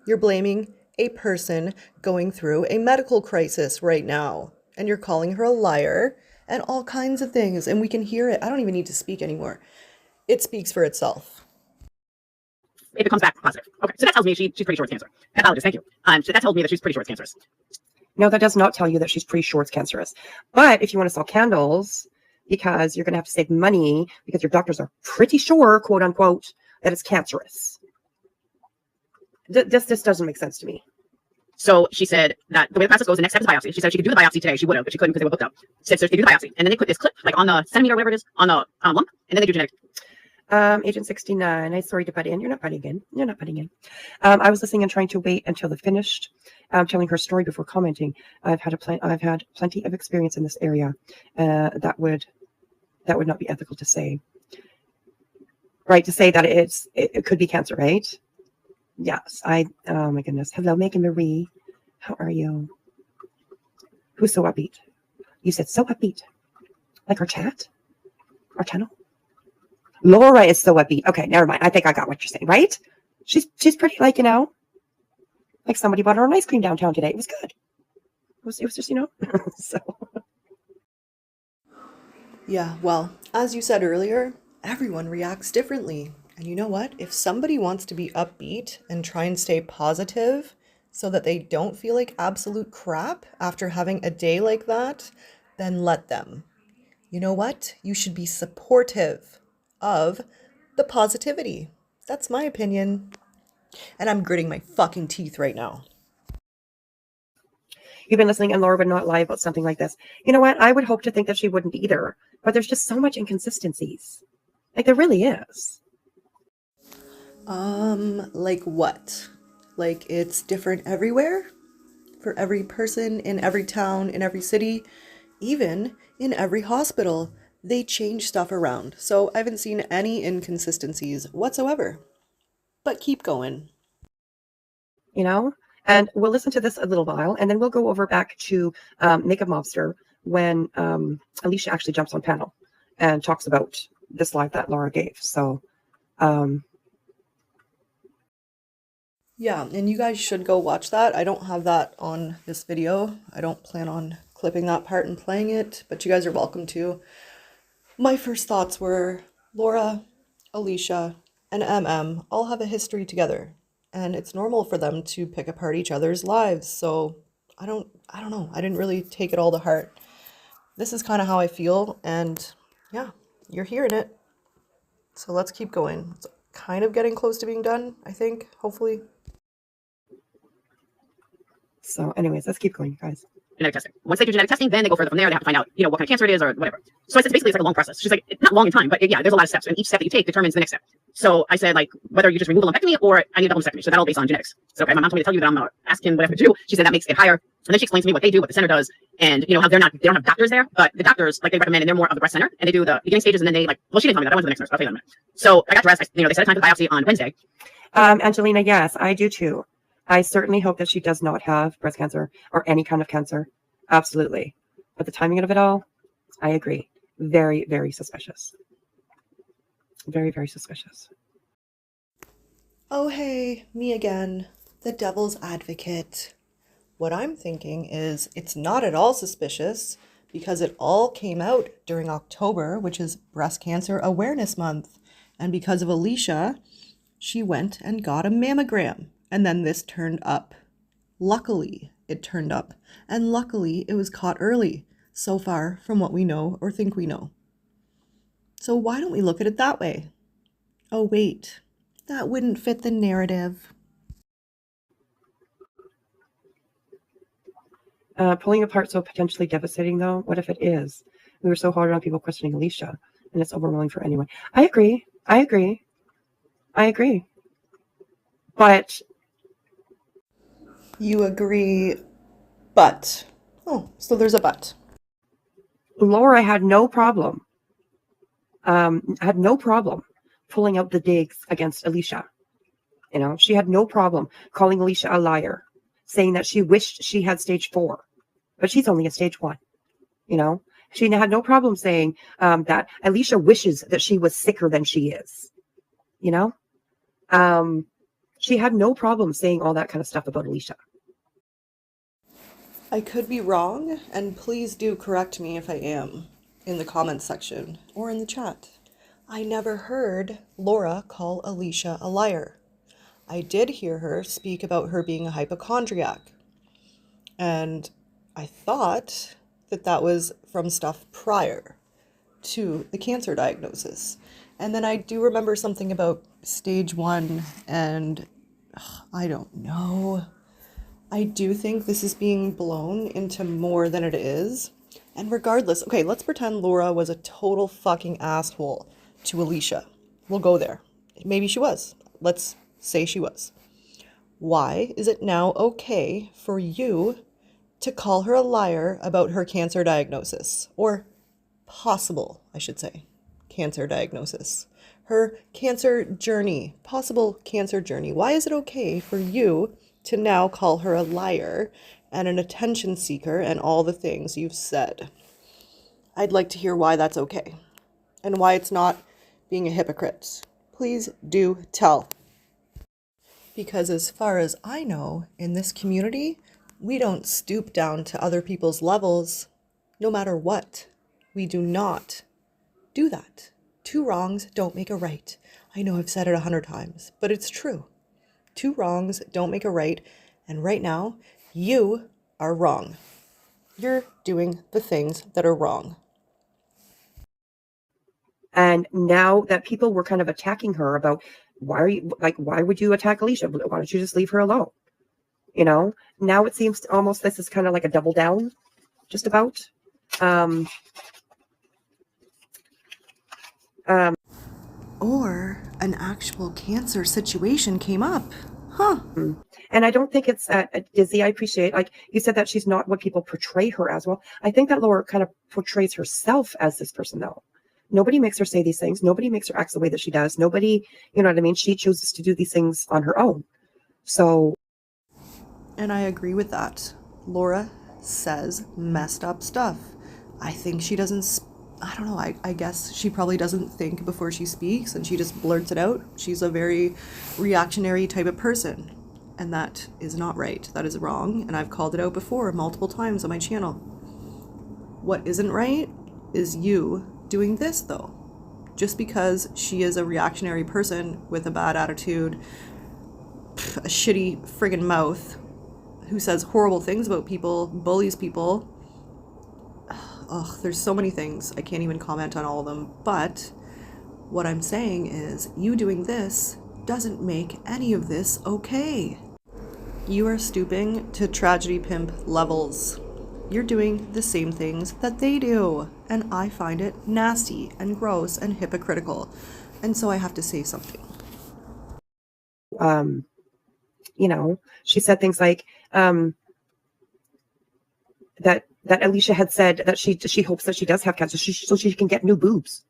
You're blaming a person going through a medical crisis right now, and you're calling her a liar and all kinds of things, and we can hear it. I don't even need to speak anymore. It speaks for itself. If it comes back positive. Okay, so that tells me she's pretty sure it's cancer. Pathologist, thank you. So that tells me that she's pretty sure it's cancerous. No, that does not tell you that she's pretty sure it's cancerous. But if you want to sell candles, because you're going to have to save money because your doctors are pretty sure, quote unquote, that it's cancerous. This doesn't make sense to me. So she said that the way the process goes, the next step is biopsy. She said she could do the biopsy today. She would have, but she couldn't because they were booked up. She said so they do the biopsy, and then they put this clip like on the centimeter, whatever it is, on the lump, and then they do genetic. Agent 69, I'm sorry to butt in. You're not butting in. You're not butting in. I was listening and trying to wait until they finished telling her story before commenting. I've had plenty of experience in this area. That would not be ethical to say. Right, to say that it could be cancer, right? Yes. Oh my goodness. Hello, Megan Marie. How are you? Who's so upbeat? You said so upbeat. Like our chat? Our channel? Laura is so upbeat. Okay, never mind. I think I got what you're saying, right? She's pretty like, like somebody bought her an ice cream downtown today. It was good. It was just, so. Yeah, well, as you said earlier, everyone reacts differently. And you know what? If somebody wants to be upbeat and try and stay positive so that they don't feel like absolute crap after having a day like that, then let them. You know what? You should be supportive of the positivity. That's my opinion. And I'm gritting my fucking teeth right now. You've been listening and Laura would not lie about something like this. You know what? I would hope to think that she wouldn't either. But there's just so much inconsistencies. Like there really is. Like what? Like it's different everywhere? For every person, in every town, in every city, even in every hospital, they change stuff around. So I haven't seen any inconsistencies whatsoever. But keep going. And we'll listen to this a little while, and then we'll go over back to Makeup Mobster when Alicia actually jumps on panel and talks about this live that Laura gave. So, yeah, and you guys should go watch that. I don't have that on this video. I don't plan on clipping that part and playing it, but you guys are welcome to. My first thoughts were Laura, Alicia, and MM all have a history together. And it's normal for them to pick apart each other's lives. So I don't know. I didn't really take it all to heart. This is kind of how I feel. And yeah, you're hearing it. So let's keep going. It's kind of getting close to being done, I think, hopefully. So anyways, let's keep going, guys. Genetic testing. Once they do genetic testing, then they go further from there. They have to find out, what kind of cancer it is or whatever. So I said, basically, it's like a long process. She's like, it's not long in time, but yeah, there's a lot of steps. And each step that you take determines the next step. So I said, like, whether you just remove a lumpectomy or I need a double mastectomy. So that'll based on genetics. So okay, my mom told me to tell you that I'm not asking what I have to do. She said that makes it higher. And then she explains to me what they do, what the center does, and how they don't have doctors there, but the doctors, like, they recommend, and they're more of the breast center, and they do the beginning stages, and then they she didn't tell me that. I went to the next nurse. I'll tell you that in a minute. So I got dressed. They set a time for the biopsy on Wednesday. Angelina, yes, I do too. I certainly hope that she does not have breast cancer or any kind of cancer. Absolutely. But the timing of it all, I agree. Very, very suspicious. Very, very suspicious. Oh, hey, me again, the devil's advocate. What I'm thinking is it's not at all suspicious because it all came out during October, which is Breast Cancer Awareness Month. And because of Alicia, she went and got a mammogram. And then this turned up. Luckily, it turned up. And luckily, it was caught early, so far from what we know or think we know. So why don't we look at it that way? Oh, wait. That wouldn't fit the narrative. Pulling apart so potentially devastating, though. What if it is? We were so hard on people questioning Alicia, and it's overwhelming for anyone. I agree. But You agree, but. Oh, so there's a but. Laura had no problem. Pulling out the digs against Alicia. You know, she had no problem calling Alicia a liar, saying that she wished she had stage 4, but she's only at stage 1. You know, she had no problem saying that Alicia wishes that she was sicker than she is. You know, she had no problem saying all that kind of stuff about Alicia. I could be wrong, and please do correct me if I am in the comments section or in the chat. I never heard Laura call Alicia a liar. I did hear her speak about her being a hypochondriac. And I thought that that was from stuff prior to the cancer diagnosis. And then I do remember something about stage 1 and I don't know. I do think this is being blown into more than it is. And regardless, okay, let's pretend Laura was a total fucking asshole to Alicia. We'll go there. Maybe she was. Let's say she was. Why is it now okay for you to call her a liar about her cancer diagnosis? Or possible, I should say, cancer diagnosis. Her cancer journey, possible cancer journey. Why is it okay for you to now call her a liar and an attention seeker and all the things you've said? I'd like to hear why that's okay and why it's not being a hypocrite. Please do tell. Because as far as I know, in this community, we don't stoop down to other people's levels, no matter what. We do not do that. 2 wrongs don't make a right. I know I've said it 100 times, but it's true. 2 wrongs don't make a right, and right now, you are wrong. You're doing the things that are wrong. And now that people were kind of attacking her about why would you attack Alicia? Why don't you just leave her alone? You know, now it seems almost this is kind of like a double down, just about. Or an actual cancer situation came up. Huh. And I don't think it's Dizzy. I appreciate, like you said, that she's not what people portray her as. Well, I think that Laura kind of portrays herself as this person, though. Nobody makes her say these things. Nobody makes her act the way that she does. Nobody, you know what I mean? She chooses to do these things on her own. So. And I agree with that. Laura says messed up stuff. I think she doesn't, I don't know, I guess she probably doesn't think before she speaks and she just blurts it out. She's a very reactionary type of person. And that is not right. That is wrong. And I've called it out before multiple times on my channel. What isn't right is you doing this, though. Just because she is a reactionary person with a bad attitude, a shitty friggin' mouth, who says horrible things about people, bullies people. Ugh, there's so many things. I can't even comment on all of them. But what I'm saying is you doing this doesn't make any of this okay. You are stooping to tragedy pimp levels. You're doing the same things that they do. And I find it nasty and gross and hypocritical. And so I have to say something. You know, she said things like that Alicia had said that she hopes that she does have cancer so she can get new boobs.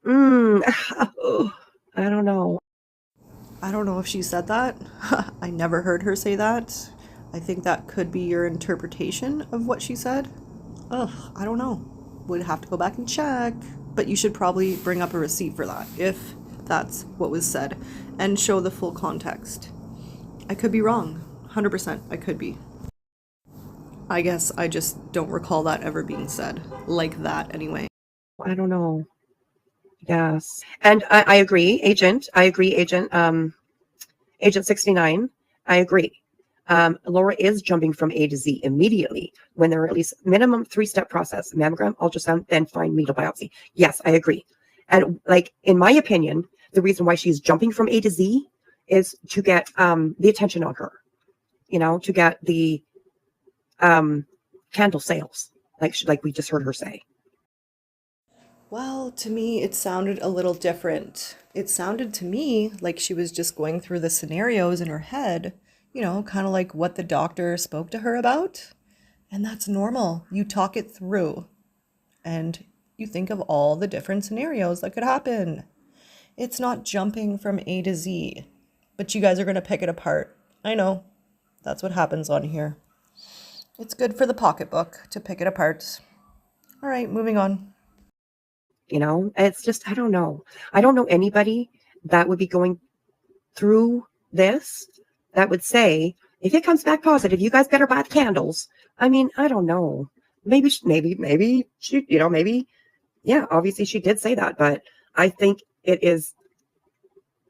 I don't know. I don't know if she said that. I never heard her say that. I think that could be your interpretation of what she said. Ugh, I don't know. Would have to go back and check. But you should probably bring up a receipt for that, if that's what was said, and show the full context. I could be wrong. 100% I could be. I guess I just don't recall that ever being said. Like that, anyway. I don't know. Yes. And I agree, Agent. Agent 69. I agree. Laura is jumping from A to Z immediately when there are at least minimum 3-step process: mammogram, ultrasound, then fine needle biopsy. Yes, I agree. And like, in my opinion, the reason why she's jumping from A to Z is to get the attention on her, to get the candle sales, like we just heard her say. Well, to me, it sounded a little different. It sounded to me like she was just going through the scenarios in her head, kind of like what the doctor spoke to her about. And that's normal. You talk it through and you think of all the different scenarios that could happen. It's not jumping from A to Z, but you guys are going to pick it apart. I know. That's what happens on here. It's good for the pocketbook to pick it apart. All right, moving on. It's just, I don't know. I don't know anybody that would be going through this that would say, if it comes back positive, you guys better buy the candles. I mean, I don't know. Maybe she, maybe, yeah, obviously she did say that, but I think it is,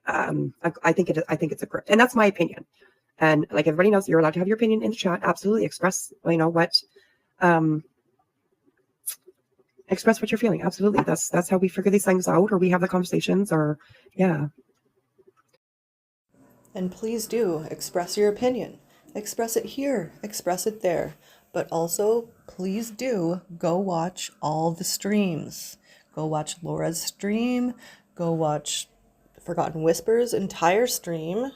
I think it's a grift, and that's my opinion. And like everybody knows, you're allowed to have your opinion in the chat. Absolutely, express, express what you're feeling. Absolutely, that's how we figure these things out, or we have the conversations, or yeah. And please do express your opinion. Express it here, express it there. But also, please do go watch all the streams. Go watch Laura's stream. Go watch Forgotten Whispers' entire stream,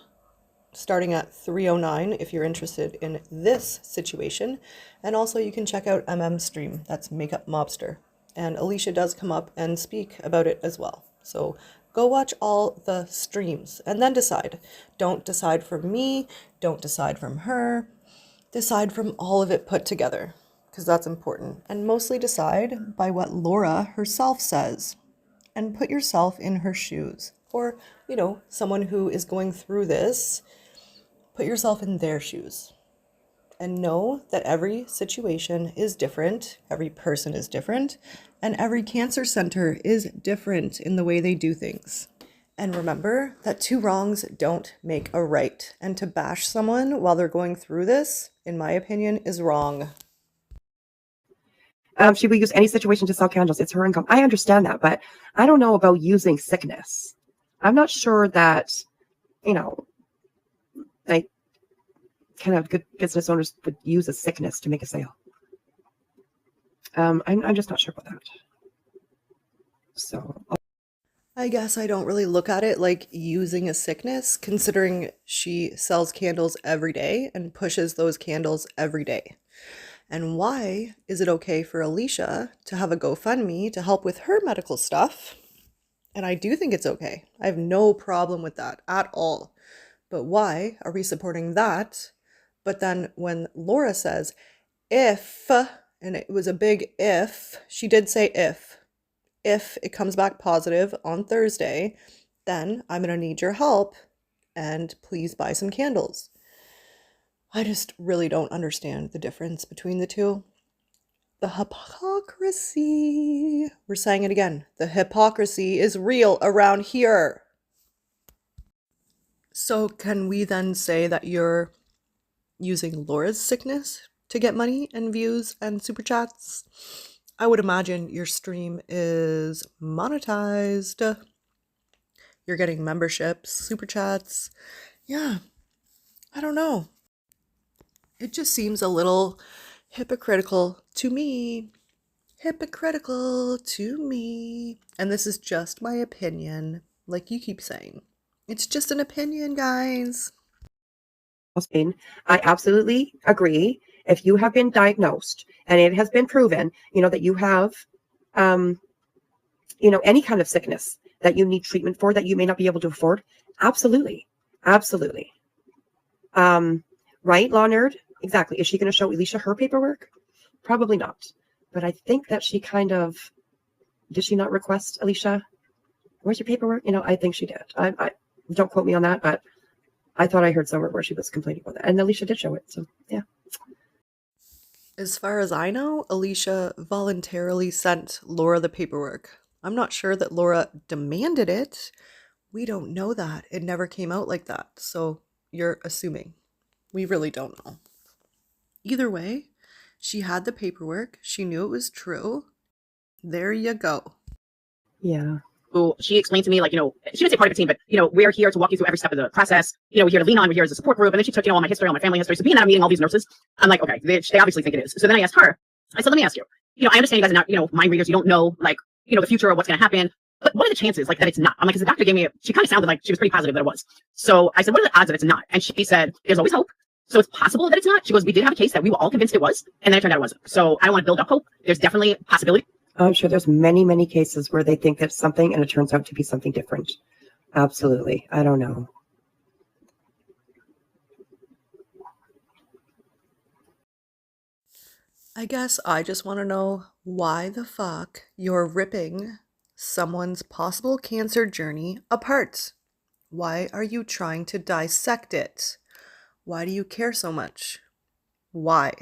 starting at 3:09 if you're interested in this situation. And also you can check out MM's stream. That's Makeup Mobster. And Alicia does come up and speak about it as well. So go watch all the streams and then decide. Don't decide from me. Don't decide from her. Decide from all of it put together, because that's important. And mostly decide by what Laura herself says. And put yourself in her shoes. Or, someone who is going through this, put yourself in their shoes. And know that every situation is different, every person is different, and every cancer center is different in the way they do things. And remember that two wrongs don't make a right. And to bash someone while they're going through this, in my opinion, is wrong. She will use any situation to sell candles. It's her income. I understand that, but I don't know about using sickness. I'm not sure that, like, kind of good business owners would use a sickness to make a sale. I'm just not sure about that. So I guess I don't really look at it like using a sickness, considering she sells candles every day and pushes those candles every day. And why is it okay for Alicia to have a GoFundMe to help with her medical stuff? And I do think it's okay. I have no problem with that at all. But why are we supporting that? But then when Laura says, if, and it was a big if, she did say if it comes back positive on Thursday, then I'm going to need your help and please buy some candles. I just really don't understand the difference between the two. The hypocrisy. We're saying it again. The hypocrisy is real around here. So can we then say that you're using Laura's sickness to get money and views and super chats? I would imagine your stream is monetized. You're getting memberships, super chats. Yeah, I don't know. It just seems a little hypocritical to me. Hypocritical to me. And this is just my opinion, like you keep saying. It's just an opinion, guys. I absolutely agree. If you have been diagnosed and it has been proven, that you have, any kind of sickness that you need treatment for that you may not be able to afford, absolutely. Absolutely. Right, Law Nerd? Exactly. Is she going to show Alicia her paperwork? Probably not. But I think that she did she not request, Alicia, where's your paperwork? I think she did. I don't quote me on that, but I thought I heard somewhere where she was complaining about that. And Alicia did show it. So, yeah. As far as I know, Alicia voluntarily sent Laura the paperwork. I'm not sure that Laura demanded it. We don't know that. It never came out like that. So you're assuming. We really don't know. Either way, she had the paperwork. She knew it was true. There you go. Yeah. who she explained to me, like, she didn't say part of a team, but, we're here to walk you through every step of the process. We're here to lean on, we're here as a support group. And then she took, all my history, all my family history. So being that I'm meeting all these nurses, I'm like, okay, they obviously think it is. So then I asked her, I said, let me ask you, I understand you guys are not, mind readers. You don't know, like, the future or what's going to happen. But what are the chances, like, that it's not? I'm like, because the doctor gave me, she kind of sounded like she was pretty positive that it was. So I said, what are the odds that it's not? And she said, there's always hope. So it's possible that it's not. She goes, we did have a case that we were all convinced it was, and then it turned out it wasn't. So I don't want to build up hope. There's definitely a possibility. I'm sure there's many, many cases where they think that's something and it turns out to be something different. Absolutely. I don't know. I guess I just want to know why the fuck you're ripping someone's possible cancer journey apart. Why are you trying to dissect it? Why do you care so much? Why?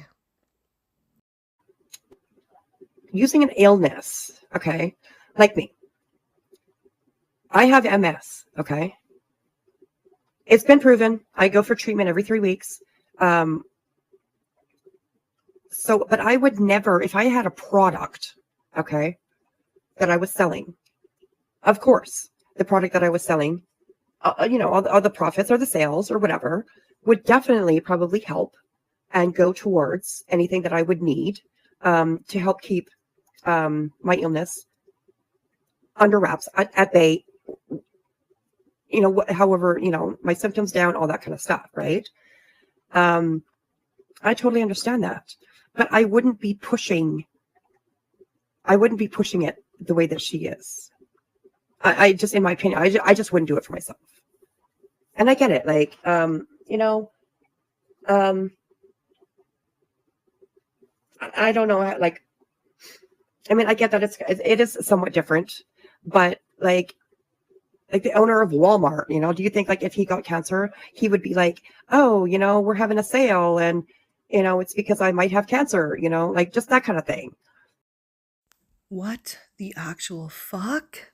Using an illness, okay, like me. I have MS, okay? It's been proven. I go for treatment every 3 weeks. But I would never, if I had a product, okay, that I was selling, of course, the product that I was selling, all the profits or the sales or whatever would definitely probably help and go towards anything that I would need to help keep my illness under wraps, at bay, however, my symptoms down, all that kind of stuff, right? I totally understand that, but I wouldn't be pushing it the way that she is. I just, in my opinion, I just wouldn't do it for myself. And I get it. Like, I don't know. Like, I mean, I get that it is somewhat different, but like the owner of Walmart, do you think like if he got cancer, he would be like, oh, we're having a sale and, it's because I might have cancer, like just that kind of thing. What the actual fuck?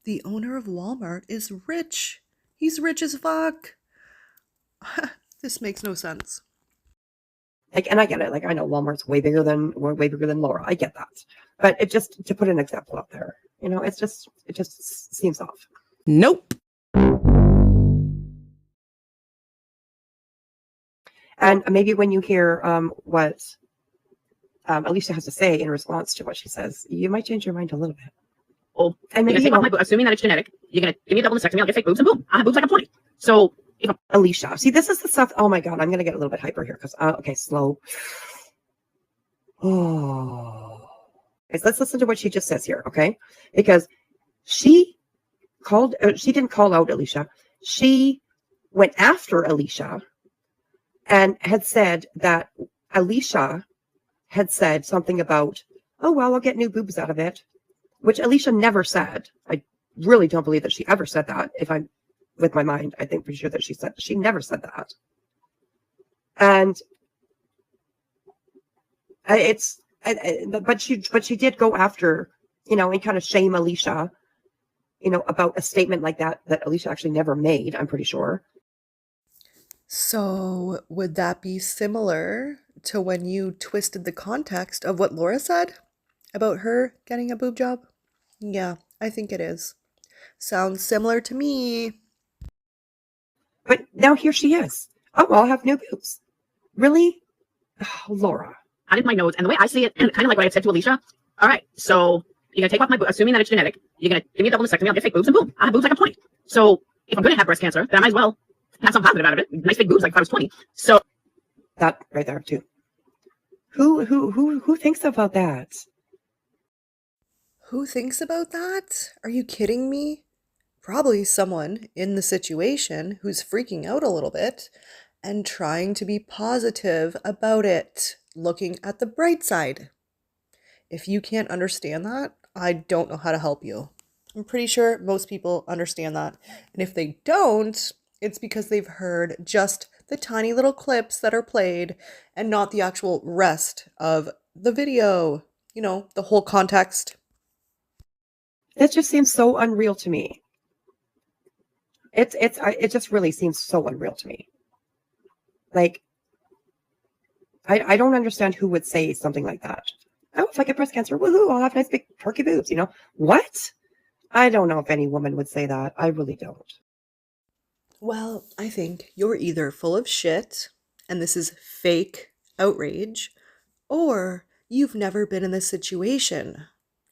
The owner of Walmart is rich. He's rich as fuck. This makes no sense. Like, and I get it. Like, I know Walmart's way bigger than Laura. I get that. But it just, to put an example out there, it just seems off. Nope. And maybe when you hear what Alicia has to say in response to what she says, you might change your mind a little bit. Oh, and maybe, assuming that it's genetic, you're going to give me a double mastectomy, I'll get fake boobs, and boom, I have boobs like I'm 20. So, Alicia, see, this is the stuff. Oh my God, I'm going to get a little bit hyper here because, okay, slow. Oh, let's listen to what she just says here, okay? Because she didn't call out Alicia. She went after Alicia and had said that Alicia had said something about, oh, well, I'll get new boobs out of it, which Alicia never said. I really don't believe that she ever said that. If I'm with my mind, I think for sure that she never said that. And but she did go after, and kind of shame Alicia, about a statement like that Alicia actually never made, I'm pretty sure. So would that be similar to when you twisted the context of what Laura said about her getting a boob job? Yeah, I think it is. Sounds similar to me. But now here she is. Oh, well, I'll have new boobs. Really? Oh, Laura. I did my notes, and the way I see it, and kind of like what I said to Alicia, all right, so you're going to take off my boobs, assuming that it's genetic, you're going to give me a double mastectomy, I'll get fake boobs, and boom, I have boobs like I'm 20. So if I'm going to have breast cancer, then I might as well have some positive out of it. Nice fake boobs like if I was 20. So that right there, too. Who thinks about that? Who thinks about that? Are you kidding me? Probably someone in the situation who's freaking out a little bit and trying to be positive about it, looking at the bright side. If you can't understand that, I don't know how to help you. I'm pretty sure most people understand that. And if they don't, it's because they've heard just the tiny little clips that are played and not the actual rest of the video, the whole context. That just seems so unreal to me. It just really seems so unreal to me. Like, I don't understand who would say something like that. Oh, if I get breast cancer, woohoo, I'll have nice big perky boobs, What? I don't know if any woman would say that. I really don't. Well, I think you're either full of shit and this is fake outrage, or you've never been in this situation.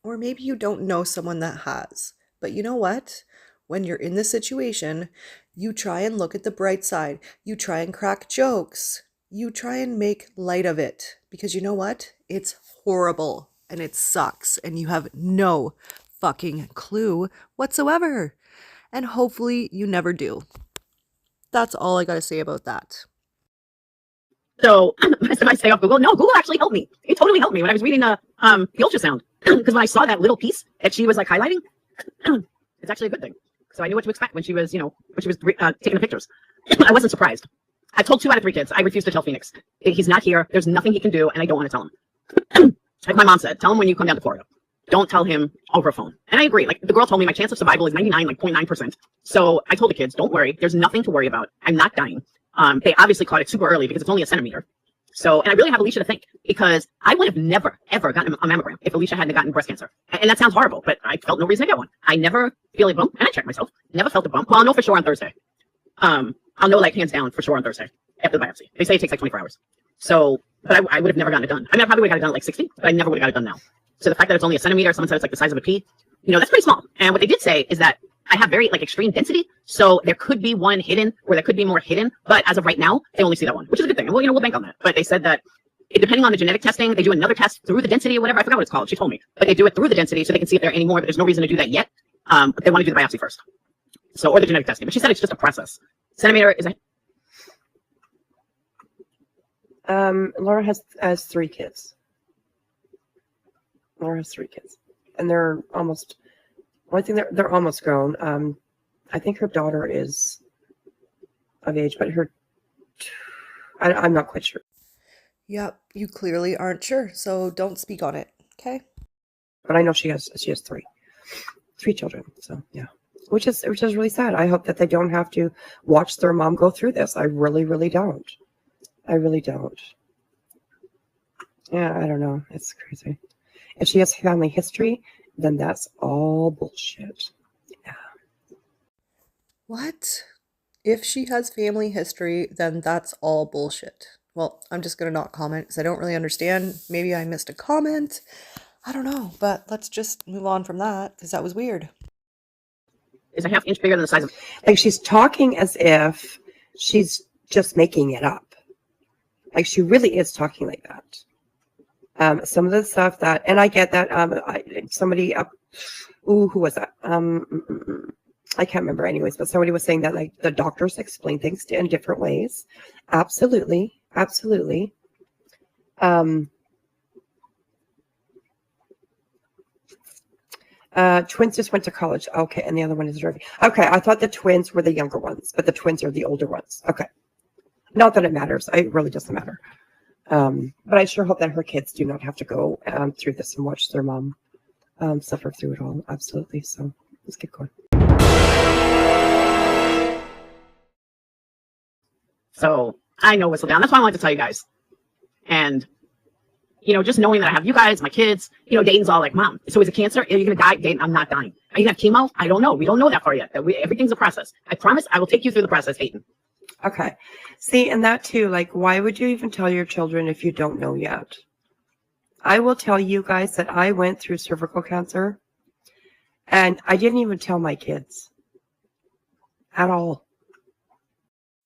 Or maybe you don't know someone that has. But you know what? When you're in this situation, you try and look at the bright side. You try and crack jokes. You try and make light of it. Because you know what? It's horrible and it sucks and you have no fucking clue whatsoever. And hopefully you never do. That's all I gotta say about that. So I say off Google, no, Google actually helped me. It totally helped me when I was reading the ultrasound. Because when I saw that little piece that she was like highlighting, it's actually a good thing. So I knew what to expect when she was, taking the pictures. I wasn't surprised. I told 2 out of 3 kids. I refuse to tell Phoenix. He's not here. There's nothing he can do, and I don't want to tell him. Like my mom said, tell him when you come down to Florida. Don't tell him over a phone. And I agree. Like the girl told me my chance of survival is 99.9%. So I told the kids, don't worry. There's nothing to worry about. I'm not dying. They obviously caught it super early because it's only a centimeter. So, and I really have Alicia to thank because I would have never, ever gotten a mammogram if Alicia hadn't gotten breast cancer. And that sounds horrible, but I felt no reason to get one. I never feel a bump, and I checked myself. Never felt a bump. Well, I'll know for sure on Thursday. I'll know like hands down for sure on Thursday after the biopsy. They say it takes like 24 hours. So, but I would have never gotten it done. I mean, I probably would have got it done at like 60, but I never would have got it done now. So the fact that it's only a centimeter, someone said it's like the size of a pea, that's pretty small. And what they did say is that I have very like extreme density, so there could be one hidden, or there could be more hidden. But as of right now, they only see that one, which is a good thing. And we'll bank on that. But they said that depending on the genetic testing, they do another test through the density or whatever. I forgot what it's called. She told me, but they do it through the density so they can see if there are any more. But there's no reason to do that yet. But they want to do the biopsy first, or the genetic testing. But she said it's just a process. Centimeter is Laura has 3 kids. Laura has 3 kids, and they're almost. Well, I think they're almost grown. I think her daughter is of age, but I'm not quite sure. Yep, you clearly aren't sure, so don't speak on it, okay? But I know she has 3 children. So yeah, which is really sad. I hope that they don't have to watch their mom go through this. I really, really don't. I really don't. Yeah, I don't know. It's crazy. If she has family history, then that's all bullshit. Yeah. What? If she has family history, then that's all bullshit. Well, I'm just going to not comment because I don't really understand. Maybe I missed a comment. I don't know, but let's just move on from that because that was weird. a 1/2 inch bigger than the size of. Like she's talking as if she's just making it up. Like she really is talking like that. Some of the stuff that, and I get that. Somebody up. Who was that? I can't remember anyways, but somebody was saying that like the doctors explain things in different ways. Absolutely. Twins just went to college. Okay, and the other one is driving. Okay, I thought the twins were the younger ones, but the twins are the older ones. Okay. Not that it matters. It really doesn't matter. But I sure hope that her kids do not have to go through this and watch their mom suffer through it all. Absolutely. So let's keep going. So I know whistle down. That's why I wanted to tell you guys. And, just knowing that I have you guys, my kids, Dayton's all like, Mom, so is it cancer? Are you going to die? Dayton, I'm not dying. Are you going to have chemo? I don't know. We don't know that far yet. Everything's a process. I promise I will take you through the process, Dayton. Okay. See, and that too, like, why would you even tell your children if you don't know yet? I will tell you guys that I went through cervical cancer and I didn't even tell my kids at all.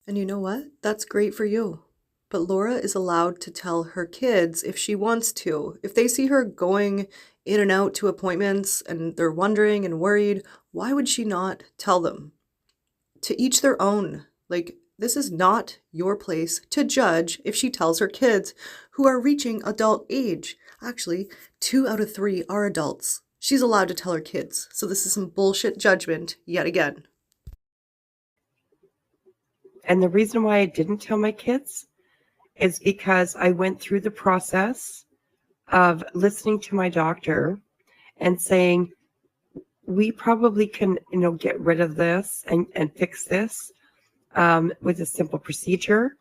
And you know what? That's great for you. But Laura is allowed to tell her kids if she wants to. If they see her going in and out to appointments and they're wondering and worried, why would she not tell them? To each their own. Like, this is not your place to judge if she tells her kids who are reaching adult age. Actually, 2 out of 3 are adults. She's allowed to tell her kids. So this is some bullshit judgment yet again. And the reason why I didn't tell my kids is because I went through the process of listening to my doctor and saying, we probably can, get rid of this and fix this with a simple procedure.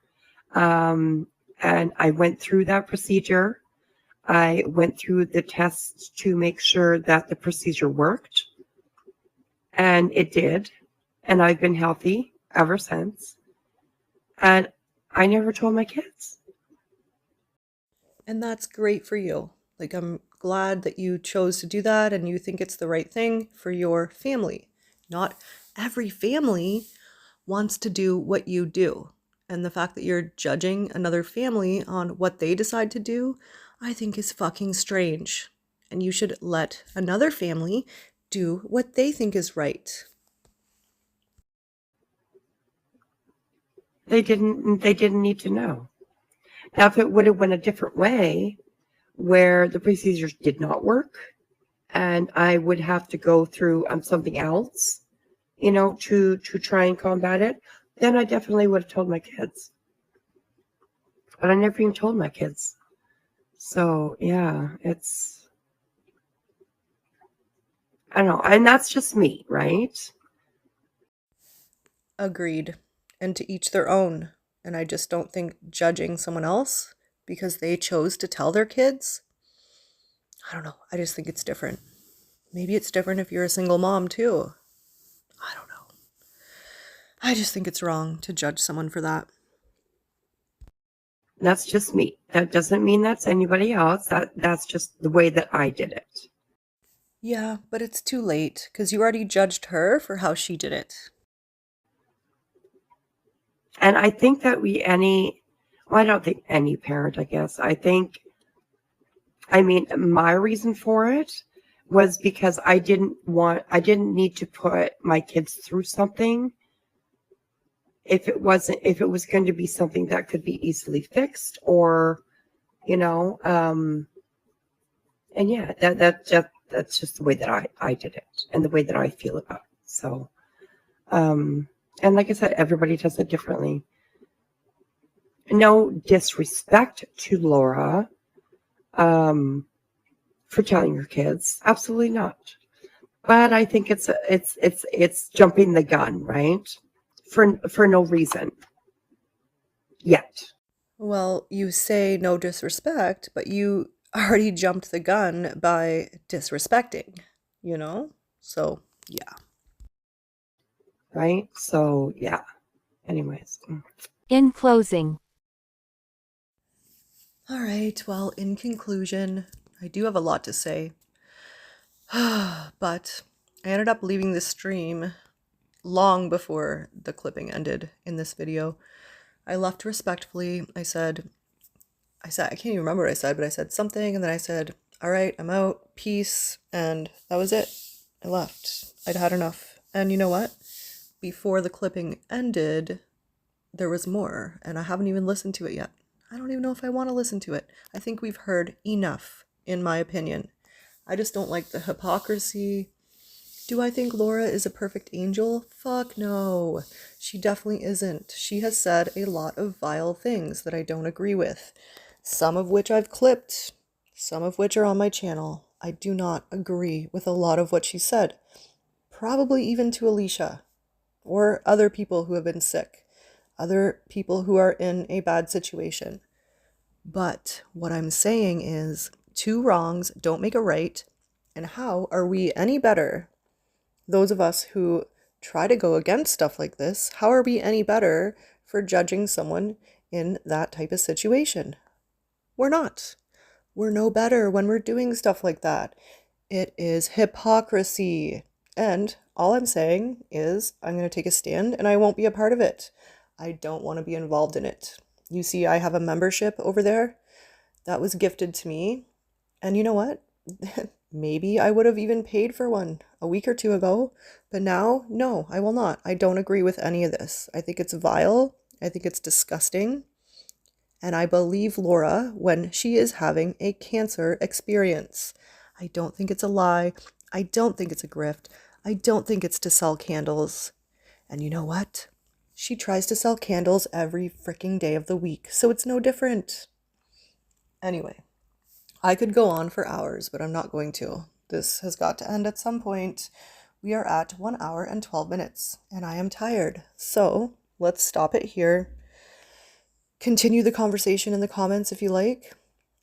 And I went through that procedure. I went through the tests to make sure that the procedure worked. And it did. And I've been healthy ever since. And I never told my kids. And that's great for you. Like, I'm glad that you chose to do that and you think it's the right thing for your family. Not every family wants to do what you do. And the fact that you're judging another family on what they decide to do, I think is fucking strange. And you should let another family do what they think is right. They didn't need to know. Now, if it would have went a different way, where the procedures did not work, and I would have to go through something else, to try and combat it, then I definitely would have told my kids. But I never even told my kids. So yeah, I don't know, and that's just me, right? Agreed. And to each their own. And I just don't think judging someone else because they chose to tell their kids, I don't know. I just think it's different. Maybe it's different if you're a single mom too. I don't know. I just think it's wrong to judge someone for that. That's just me. That doesn't mean that's anybody else. That's just the way that I did it. Yeah, but it's too late because you already judged her for how she did it. And I think that I don't think any parent, I guess. My reason for it was because I didn't need to put my kids through something if it was going to be something that could be easily fixed, or, and yeah, that's just the way that I did it and the way that I feel about it. So, and like I said, everybody does it differently. No disrespect to Laura, for telling her kids, absolutely not. But I think it's jumping the gun, right? For no reason yet. Well, you say no disrespect, but you already jumped the gun by disrespecting, So, yeah. Right? So, yeah. Anyways. In closing, All right, well, in conclusion, I do have a lot to say. But I ended up leaving the stream long before the clipping ended in this video. I left respectfully. I said, I can't even remember what I said, but I said something, and then I said, all right, I'm out, peace, and that was it. I left. I'd had enough. And you know what? Before the clipping ended, there was more, and I haven't even listened to it yet. I don't even know if I want to listen to it. I think we've heard enough, in my opinion. I just don't like the hypocrisy. Do I think Laura is a perfect angel? Fuck no. She definitely isn't. She has said a lot of vile things that I don't agree with. Some of which I've clipped. Some of which are on my channel. I do not agree with a lot of what she said. Probably even to Alicia. Or other people who have been sick. Other people who are in a bad situation. But what I'm saying is, two wrongs don't make a right. And how are we any better? Those of us who try to go against stuff like this, how are we any better for judging someone in that type of situation? We're not. We're no better when we're doing stuff like that. It is hypocrisy. And all I'm saying is I'm going to take a stand and I won't be a part of it. I don't want to be involved in it. You see, I have a membership over there that was gifted to me. And you know what? Maybe I would have even paid for one a week or two ago, but now, no, I will not. I don't agree with any of this. I think it's vile. I think it's disgusting. And I believe Laura when she is having a cancer experience. I don't think it's a lie. I don't think it's a grift. I don't think it's to sell candles. And you know what? She tries to sell candles every freaking day of the week, so it's no different. Anyway. I could go on for hours, but I'm not going to. This has got to end at some point. We are at 1 hour and 12 minutes, and I am tired. So let's stop it here. Continue the conversation in the comments if you like.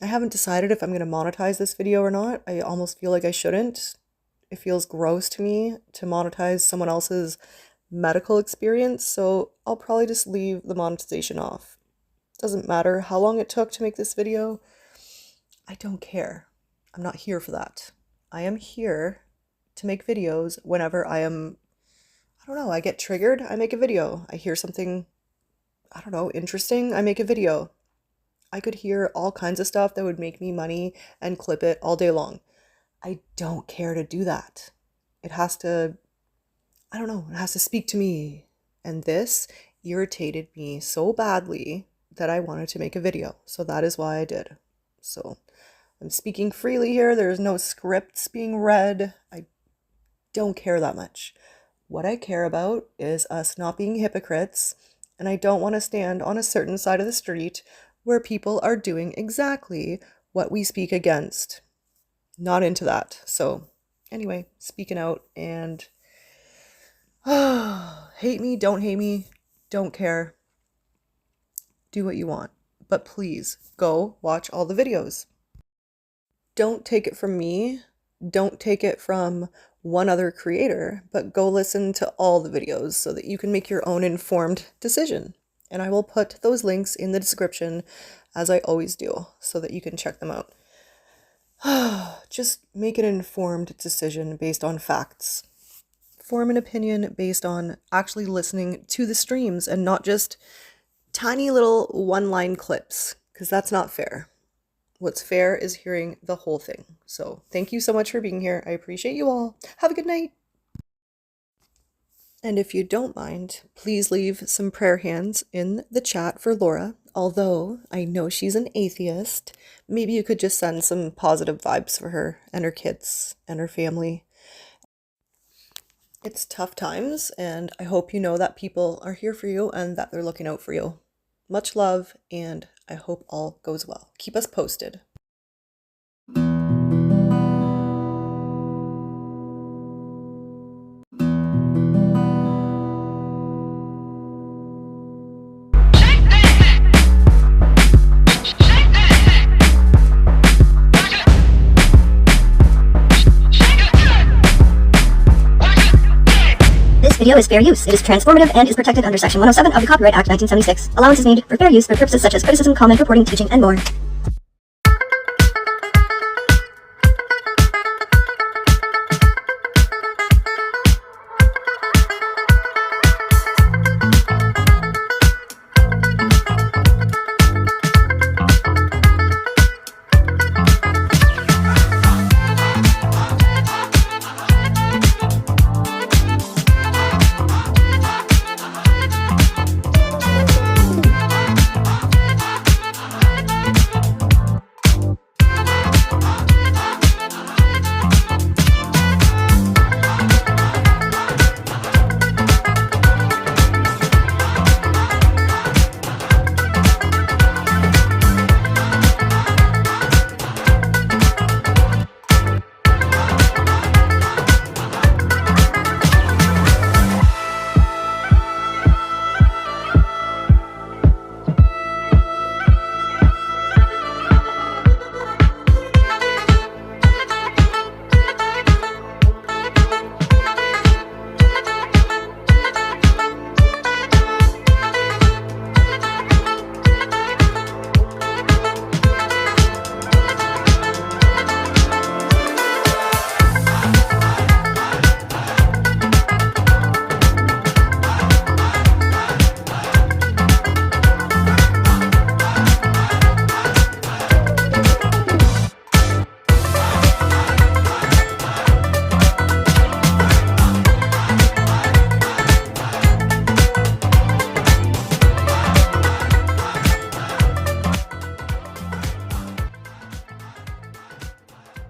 I haven't decided if I'm going to monetize this video or not. I almost feel like I shouldn't. It feels gross to me to monetize someone else's medical experience, so I'll probably just leave the monetization off. Doesn't matter how long it took to make this video. I don't care. I'm not here for that. I am here to make videos whenever I don't know, I get triggered, I make a video. I hear something, I don't know, interesting, I make a video. I could hear all kinds of stuff that would make me money and clip it all day long. I don't care to do that. It has to, I don't know, it has to speak to me. And this irritated me so badly that I wanted to make a video. So that is why I did. So I'm speaking freely here. There's no scripts being read. I don't care that much. What I care about is us not being hypocrites, and I don't want to stand on a certain side of the street where people are doing exactly what we speak against. Not into that. So anyway, speaking out, and hate me, don't care. Do what you want, but please go watch all the videos. Don't take it from me. Don't take it from one other creator, but go listen to all the videos so that you can make your own informed decision. And I will put those links in the description, as I always do, so that you can check them out. Just make an informed decision based on facts. Form an opinion based on actually listening to the streams and not just tiny little one-line clips, because that's not fair. What's fair is hearing the whole thing. So thank you so much for being here. I appreciate you all. Have a good night. And if you don't mind, please leave some prayer hands in the chat for Laura. Although I know she's an atheist, maybe you could just send some positive vibes for her and her kids and her family. It's tough times, and I hope you know that people are here for you and that they're looking out for you. Much love, and I hope all goes well. Keep us posted. This video is fair use. It is transformative and is protected under Section 107 of the Copyright Act 1976. Allowance is made for fair use for purposes such as criticism, comment, reporting, teaching, and more.